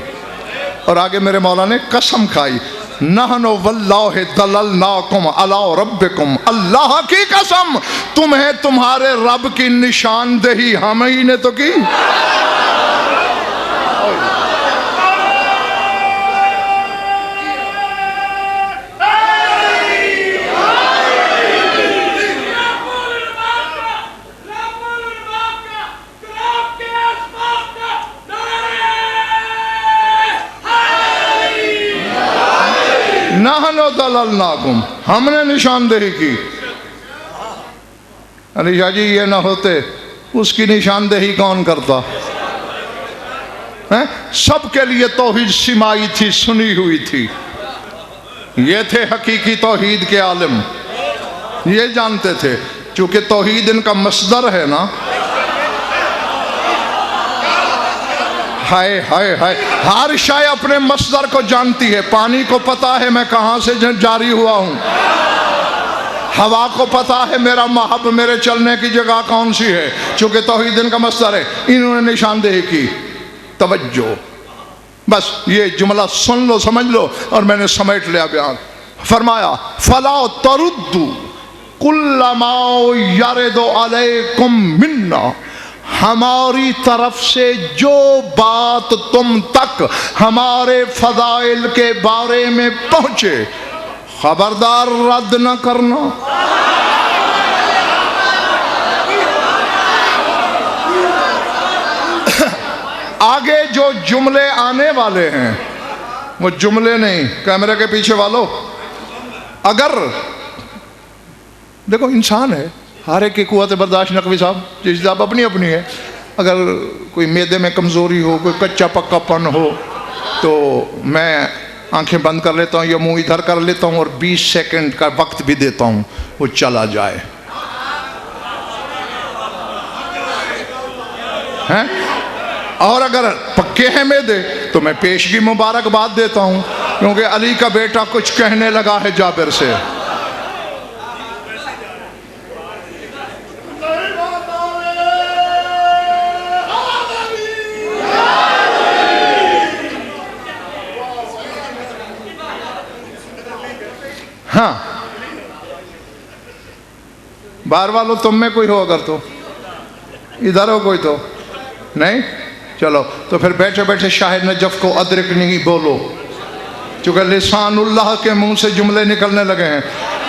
اور آگے میرے مولا نے قسم کھائی، نحن واللہ دللناکم علی ربکم، اللہ کی قسم تمہیں تمہارے رب کی نشاندہی ہم ہی نے تو کی۔ نحن دللناکم، ہم نے نشاندہی کی۔ علی شاہ جی یہ نہ ہوتے اس کی نشاندہی کون کرتا؟ سب کے لیے توحید سمائی تھی، سنی ہوئی تھی، یہ تھے حقیقی توحید کے عالم، یہ جانتے تھے، چونکہ توحید ان کا مصدر ہے نا۔ ہائے ہائے ہائے، ہر شے اپنے مصدر کو جانتی ہے۔ پانی کو پتا ہے میں کہاں سے جاری ہوا ہوں، ہوا کو پتا ہے میرا محب، میرے چلنے کی جگہ کون سی ہے، چونکہ توحید ان کا مصدر ہے۔ انہوں نے نشاندہی کی۔ توجہ، بس یہ جملہ سن لو، سمجھ لو، اور میں نے سمیٹ لیا بیان۔ فرمایا فلا تردو کل ما یرد علیکم منا، ہماری طرف سے جو بات تم تک ہمارے فضائل کے بارے میں پہنچے خبردار رد نہ کرنا۔ آگے جو جملے آنے والے ہیں وہ جملے نہیں، کیمرے کے پیچھے والو، اگر دیکھو انسان ہے، ہر ایک کی قوت برداشت نقوی صاحب جس صاحب اپنی اپنی ہے، اگر کوئی معدے میں کمزوری ہو، کوئی کچا پکا پن ہو، تو میں آنکھیں بند کر لیتا ہوں یا منہ ادھر کر لیتا ہوں اور 20 سیکنڈ کا وقت بھی دیتا ہوں وہ چلا جائے، ہیں اور اگر پکے ہیں میدے تو میں پیشگی مبارکباد دیتا ہوں، کیونکہ علی کا بیٹا کچھ کہنے لگا ہے جابر سے۔ ہاں باہر والوں تم میں کوئی ہو اگر تو ادھر ہو کوئی تو نہیں، چلو تو پھر بیٹھے بیٹھے شاہ نجف کو ادرکنی بولو، چونکہ لسان اللہ کے منہ سے جملے نکلنے لگے ہیں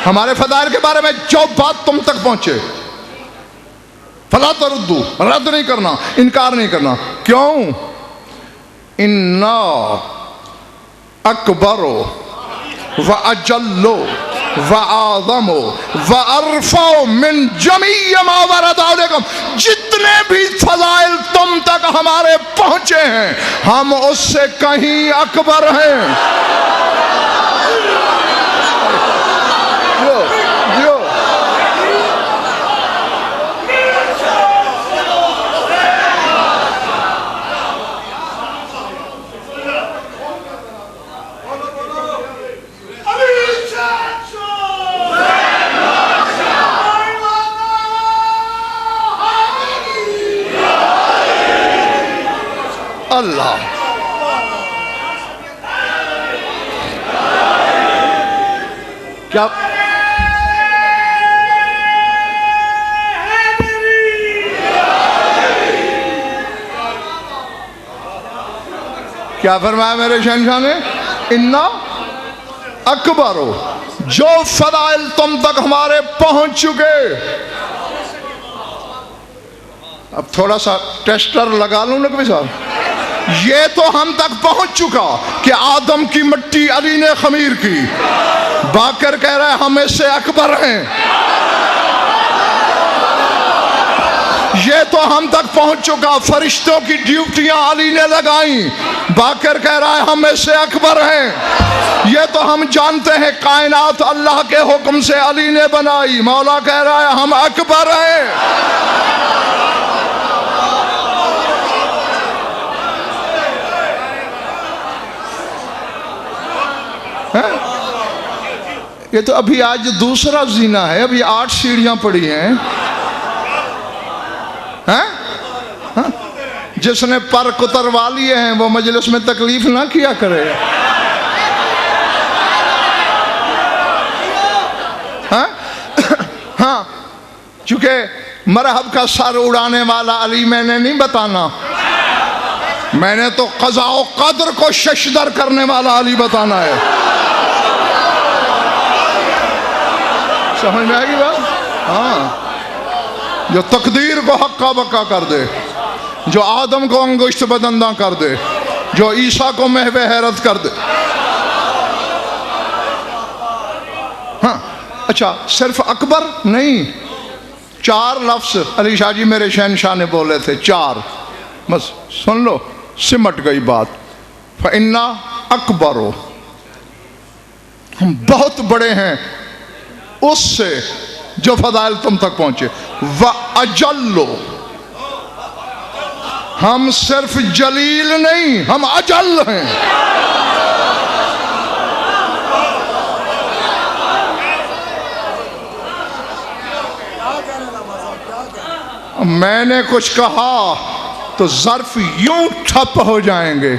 ہمارے فضائل کے بارے میں، جو بات تم تک پہنچے فلا تردو، رد نہیں کرنا، انکار نہیں کرنا۔ کیوں؟ انا اکبرو وَأَجَلُّ وَأَعْظَمُ وَأَرْفَعُ مِنْ جَمِيعِ مَا وَرَدَ عَلَيْكُمْ، جتنے بھی فضائل تم تک ہمارے پہنچے ہیں ہم اس سے کہیں اکبر ہیں۔ جو اللہ کیا کیا فرمایا میرے شہنشاہ نے؟ انا اکبرو، جو فضائل تم تک ہمارے پہنچ چکے۔ اب تھوڑا سا ٹیسٹر لگا لوں نقوی صاحب، یہ تو ہم تک پہنچ چکا کہ آدم کی مٹی علی نے خمیر کی، باقر کہہ رہا ہے ہم اس سے اکبر ہیں۔ یہ تو ہم تک پہنچ چکا فرشتوں کی ڈیوٹیاں علی نے لگائیں، باقر کہہ رہا ہے ہم اس سے اکبر ہیں۔ یہ تو ہم جانتے ہیں کائنات اللہ کے حکم سے علی نے بنائی، مولا کہہ رہا ہے ہم اکبر ہیں۔ یہ تو ابھی آج دوسرا زینہ ہے، ابھی 8 سیڑھیاں پڑی ہیں۔ جس نے پر کتروا لیے ہیں وہ مجلس میں تکلیف نہ کیا کرے۔ ہاں چونکہ مرحب کا سر اڑانے والا علی میں نے نہیں بتانا، میں نے تو قضاء و قدر کو ششدر کرنے والا علی بتانا ہے۔ سمجھ میں آئے گی بات؟ ہاں، جو تقدیر کو حقا بقا کر دے، جو آدم کو انگشت بدندہ کر دے، جو عیسیٰ کو محو حیرت کر دے۔ ہاں اچھا، صرف اکبر نہیں، 4 لفظ علی شاہ جی میرے شہنشاہ نے بولے تھے، 4 بس سن لو، سمٹ گئی بات۔ فَإِنَّا أَكْبَرُ، ہم بہت بڑے ہیں اس سے جو فضائل تم تک پہنچے۔ وَأَجَلُّ، ہم صرف جلیل نہیں، ہم اجل ہیں۔ میں نے کچھ کہا تو ظرف یوں ٹھپ ہو جائیں گے۔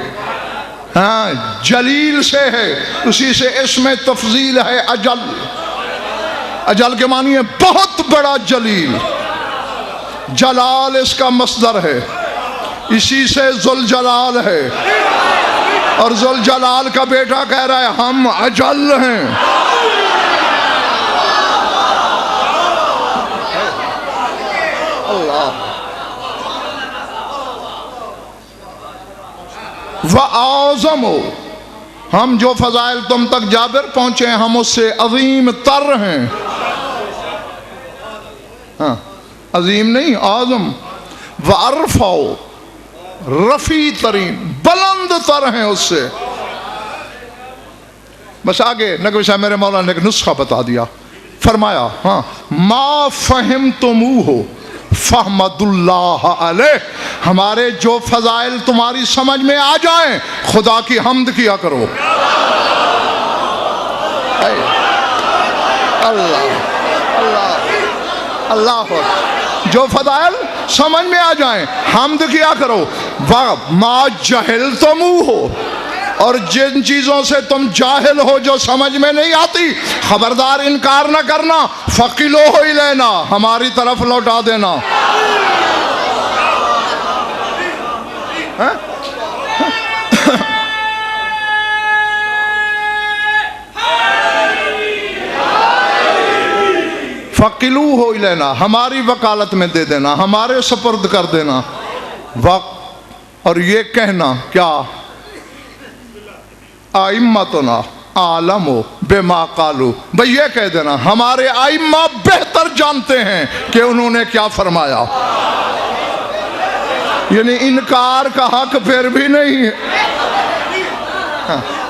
ہاں جلیل سے ہے، اسی سے اسم تفضیل ہے اجل۔ اجل کے معنی ہے بہت بڑا جلیل، جلال اس کا مصدر ہے، اسی سے ذوالجلال ہے، اور ذوالجلال کا بیٹا کہہ رہا ہے ہم اجل ہیں۔ اللہ وَأَعْظَمُ، ہم جو فضائل تم تک جابر پہنچے ہیں ہم اس سے عظیم تر ہیں۔ ہاں عظیم نہیں، اعظم۔ وَأَرْفَعُ، رفیع ترین، بلند تر ہیں اس سے۔ بس آگے نقوی صاحب میرے مولانا نے ایک نسخہ بتا دیا، فرمایا ہاں ما فہمتموہ فحمداللہ علیہ، ہمارے جو فضائل تمہاری سمجھ میں آ جائیں خدا کی حمد کیا کرو۔ اللہ اللہ اللہ، جو فضائل سمجھ میں آ جائیں حمد کیا کرو۔ وَمَا جَهِلْتُمُوهُ، اور جن چیزوں سے تم جاہل ہو جو سمجھ میں نہیں آتی خبردار انکار نہ کرنا، فَقِلُوهُ إِلَيْنَا، ہماری طرف لوٹا دینا۔ فَقِلُوهُ إِلَيْنَا، ہماری وکالت میں دے دینا، ہمارے سپرد کر دینا۔ اور یہ کہنا کیا، ائمتنا عالم بما قالوا، بھئی یہ کہہ دینا ہمارے ائمہ بہتر جانتے ہیں کہ انہوں نے کیا فرمایا۔ یعنی انکار کا حق پھر بھی نہیں ہے،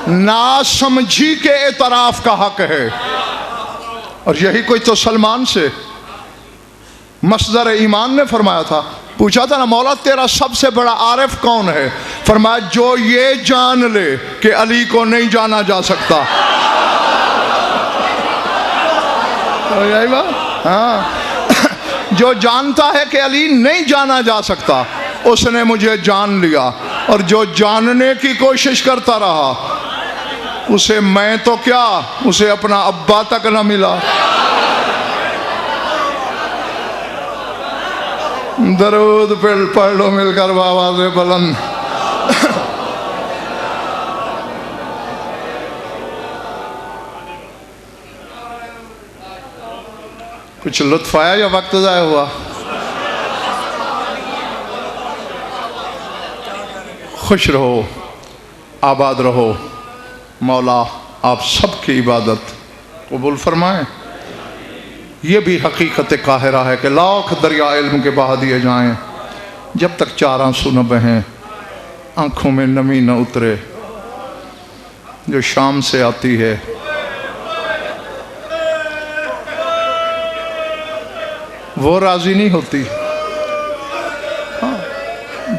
ناسمجھی کے اعتراف کا حق ہے۔ اور یہی کوئی تو سلمان سے مصدر ایمان نے فرمایا تھا، پوچھا تھا نا مولا تیرا سب سے بڑا عارف کون ہے؟ فرمایا جو یہ جان لے کہ علی کو نہیں جانا جا سکتا۔ ہاں، جو جانتا ہے کہ علی نہیں جانا جا سکتا اس نے مجھے جان لیا، اور جو جاننے کی کوشش کرتا رہا اسے میں تو کیا، اسے اپنا ابا تک نہ ملا۔ درود پڑھ لو مل کر بآواز بلند۔ کچھ لطف آیا یا وقت ضائع ہوا؟ خوش رہو، آباد رہو، مولا آپ سب کی عبادت قبول فرمائیں۔ یہ بھی حقیقت قاہرہ ہے کہ لاکھ دریا علم کے بہا دیے جائیں، جب تک چار آنسو نہ بہیں آنکھوں میں نمی نہ اترے، جو شام سے آتی ہے وہ راضی نہیں ہوتی۔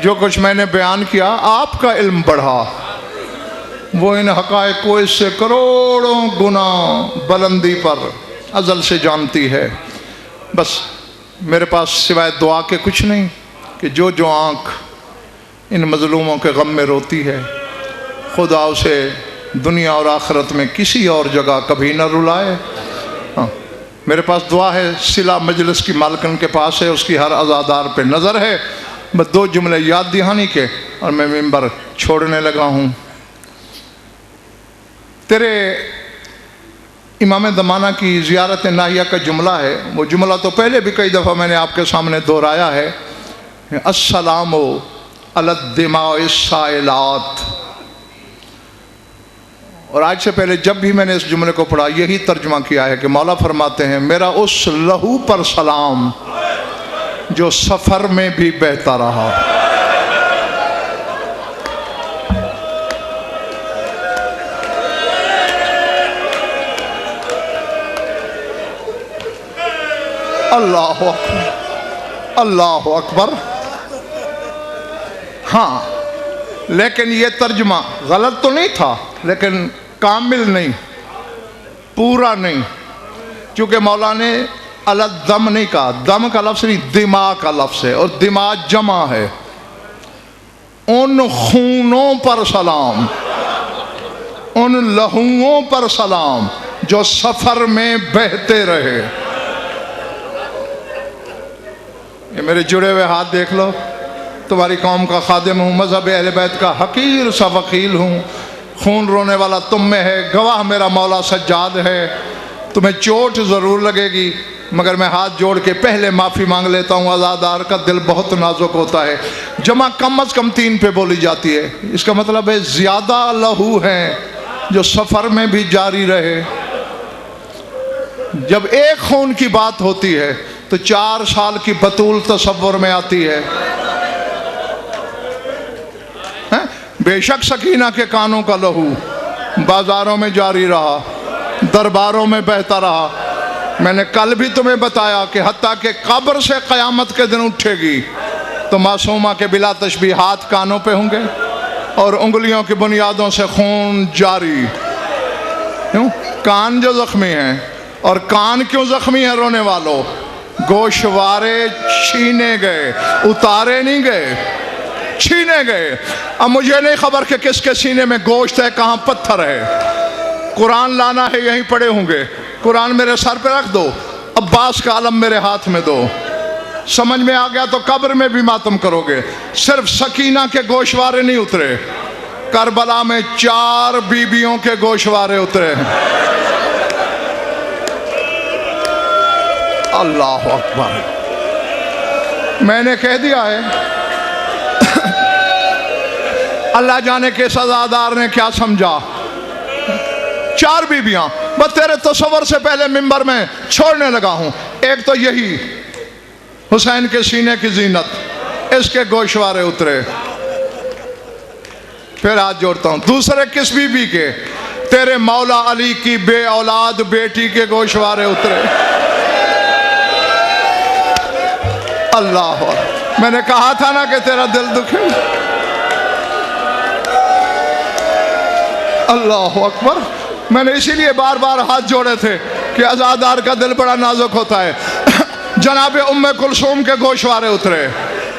جو کچھ میں نے بیان کیا آپ کا علم بڑھا، وہ ان حقائق کو اس سے کروڑوں گنا بلندی پر ازل سے جانتی ہے۔ بس میرے پاس سوائے دعا کے کچھ نہیں کہ جو آنکھ ان مظلوموں کے غم میں روتی ہے خدا اسے دنیا اور آخرت میں کسی اور جگہ کبھی نہ رلائے۔ میرے پاس دعا ہے، صلہ مجلس کی مالکن کے پاس ہے، اس کی ہر عزادار پہ نظر ہے۔ بس دو جملے یاد دہانی کے اور میں ممبر چھوڑنے لگا ہوں۔ تیرے امام زمانہ کی زیارت ناہیہ کا جملہ ہے، وہ جملہ تو پہلے بھی کئی دفعہ میں نے آپ کے سامنے دہرایا ہے، السلام علی الدماء السائلات۔ اور آج سے پہلے جب بھی میں نے اس جملے کو پڑھا یہی ترجمہ کیا ہے کہ مولا فرماتے ہیں میرا اس لہو پر سلام جو سفر میں بھی بہتا رہا۔ اللہ اکبر، اللہ اکبر۔ ہاں لیکن یہ ترجمہ غلط تو نہیں تھا، لیکن کامل نہیں، پورا نہیں، کیونکہ مولا نے الدم نہیں کہا، دم کا لفظ نہیں، دماغ کا لفظ ہے، اور دماغ جمع ہے۔ ان خونوں پر سلام، ان لہوؤں پر سلام جو سفر میں بہتے رہے۔ یہ میرے جڑے ہوئے ہاتھ دیکھ لو، تمہاری قوم کا خادم ہوں، مذہب اہل بیت کا حقیر سا وکیل ہوں، خون رونے والا تم میں ہے، گواہ میرا مولا سجاد ہے۔ تمہیں چوٹ ضرور لگے گی مگر میں ہاتھ جوڑ کے پہلے معافی مانگ لیتا ہوں، عزادار کا دل بہت نازک ہوتا ہے۔ جمع کم از کم 3 پہ بولی جاتی ہے، اس کا مطلب ہے زیادہ لہو ہیں جو سفر میں بھی جاری رہے۔ جب ایک خون کی بات ہوتی ہے تو 4 سال کی بطول تصور میں آتی ہے۔ بے شک سکینہ کے کانوں کا لہو بازاروں میں جاری رہا، درباروں میں بہتا رہا، میں نے کل بھی تمہیں بتایا کہ حتیٰ کہ قبر سے قیامت کے دن اٹھے گی تو معصومہ کے بلا تشبیہات کانوں پہ ہوں گے اور انگلیوں کی بنیادوں سے خون جاری. کیوں؟ کان جو زخمی ہیں. اور کان کیوں زخمی ہیں رونے والوں؟ گوشوارے چھینے گئے، اتارے نہیں گئے، چھینے گئے. اب مجھے نہیں خبر کہ کس کے سینے میں گوشت ہے، کہاں پتھر ہے. قرآن لانا ہے، یہیں پڑے ہوں گے. قرآن میرے سر پہ رکھ دو، عباس کا علم میرے ہاتھ میں دو. سمجھ میں آ گیا تو قبر میں بھی ماتم کرو گے. صرف سکینہ کے گوشوارے نہیں اترے، کربلا میں 4 بیبیوں کے گوشوارے اترے ہیں. اللہ اکبر. میں نے کہہ دیا ہے. اللہ جانے کے سزادار نے کیا سمجھا. 4 بیبیاں بس تیرے تصور سے پہلے ممبر میں چھوڑنے لگا ہوں. ایک تو یہی حسین کے سینے کی زینت، اس کے گوشوارے اترے. پھر ہاتھ جوڑتا ہوں. دوسرے کس بیوی کے؟ تیرے مولا علی کی بے اولاد بیٹی کے گوشوارے اترے. اللہ، میں نے کہا تھا نا کہ تیرا دل دکھے. اللہ اکبر. میں نے اسی لیے بار بار ہاتھ جوڑے تھے کہ عزادار کا دل بڑا نازک ہوتا ہے. جناب ام کلثوم کے گوشوارے اترے.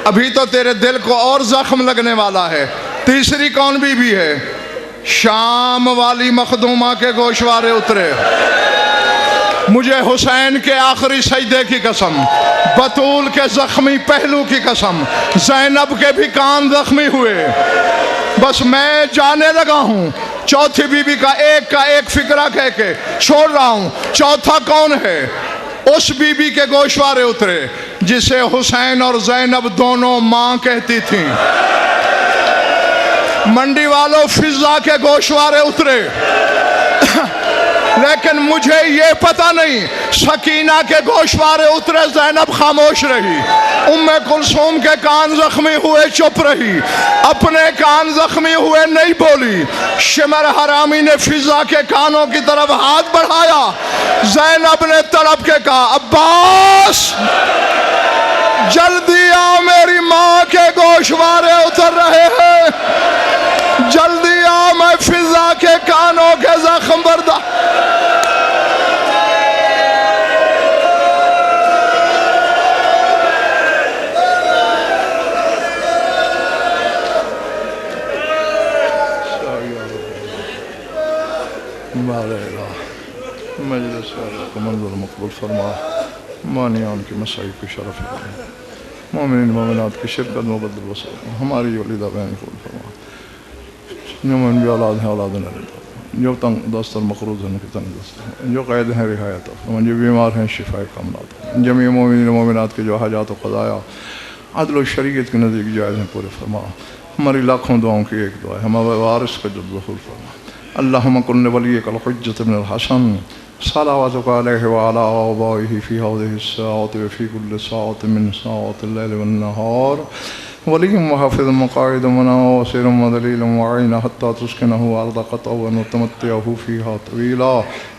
ابھی تو تیرے دل کو اور زخم لگنے والا ہے. تیسری کون بیوی ہے؟ شام والی مخدومہ کے گوشوارے اترے. مجھے حسین کے آخری سجدے کی قسم، بطول کے زخمی پہلو کی قسم، زینب کے بھی کان زخمی ہوئے. بس میں جانے لگا ہوں. چوتھی بیوی کا ایک فکرہ کہہ کے چھوڑ رہا ہوں. چوتھا کون ہے؟ اس بیوی کے گوشوارے اترے جسے حسین اور زینب دونوں ماں کہتی تھیں. منڈی والوں، فضا کے گوشوارے اترے. لیکن مجھے یہ پتہ نہیں سکینہ کے گوشوارے اترے، زینب خاموش رہی. ام کلثوم کے کان زخمی ہوئے، چپ رہی. اپنے کان زخمی ہوئے، نہیں بولی. شمر حرامی نے فضا کے کانوں کی طرف ہاتھ بڑھایا. زینب نے تڑپ کے کہا عباس جلدی آ، میری ماں کے گوشوارے اتر رہے ہیں. جلدی آ، میں فضا کے کانوں کے زخم برداشت. مجلس کو منظور مقبول فرما. مانیان کی مسائی کی شرف فرما. مومنین مومنات کی شرکت مبدل وسلم. ہماری ولیدہ بہن قبول فرما. جو من بھی اولاد ہیں اولاد نہ رہتا. جو تنگ دست اور مقروض ہیں ان کی تنگ دست ہیں. جو قید ہیں رہایت فرما. جو بیمار ہیں شفائے کاملات. جمیع مومنین مومنات کے جو حاجات و قضایا عدل و شریعت کے نزدیک جائز ہیں پورے فرما. ہماری لاکھوں دعاؤں کی ایک دعا ہے، ہمارے وارث کا جد ظہور فرما. اللہم کن ولیک الحجۃ بن الحسن صلواتک علیہ وعلی آبائہ فی ہذہ الساعۃ وفی کل ساعۃ من ساعات اللیل والنہار ولی وحافظ مقاعد منا وسیر ودلیل وعین حتی تسکنہ ارضک طوعا وتمتعہ فیہا طویلا.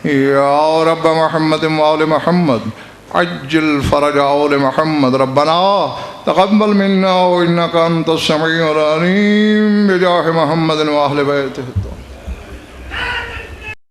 یا رب محمد وآل محمد عجل فرج آل محمد. ربنا تقبل منا وإنک انت السمیع العلیم بجاہ محمد وآل بیتہ.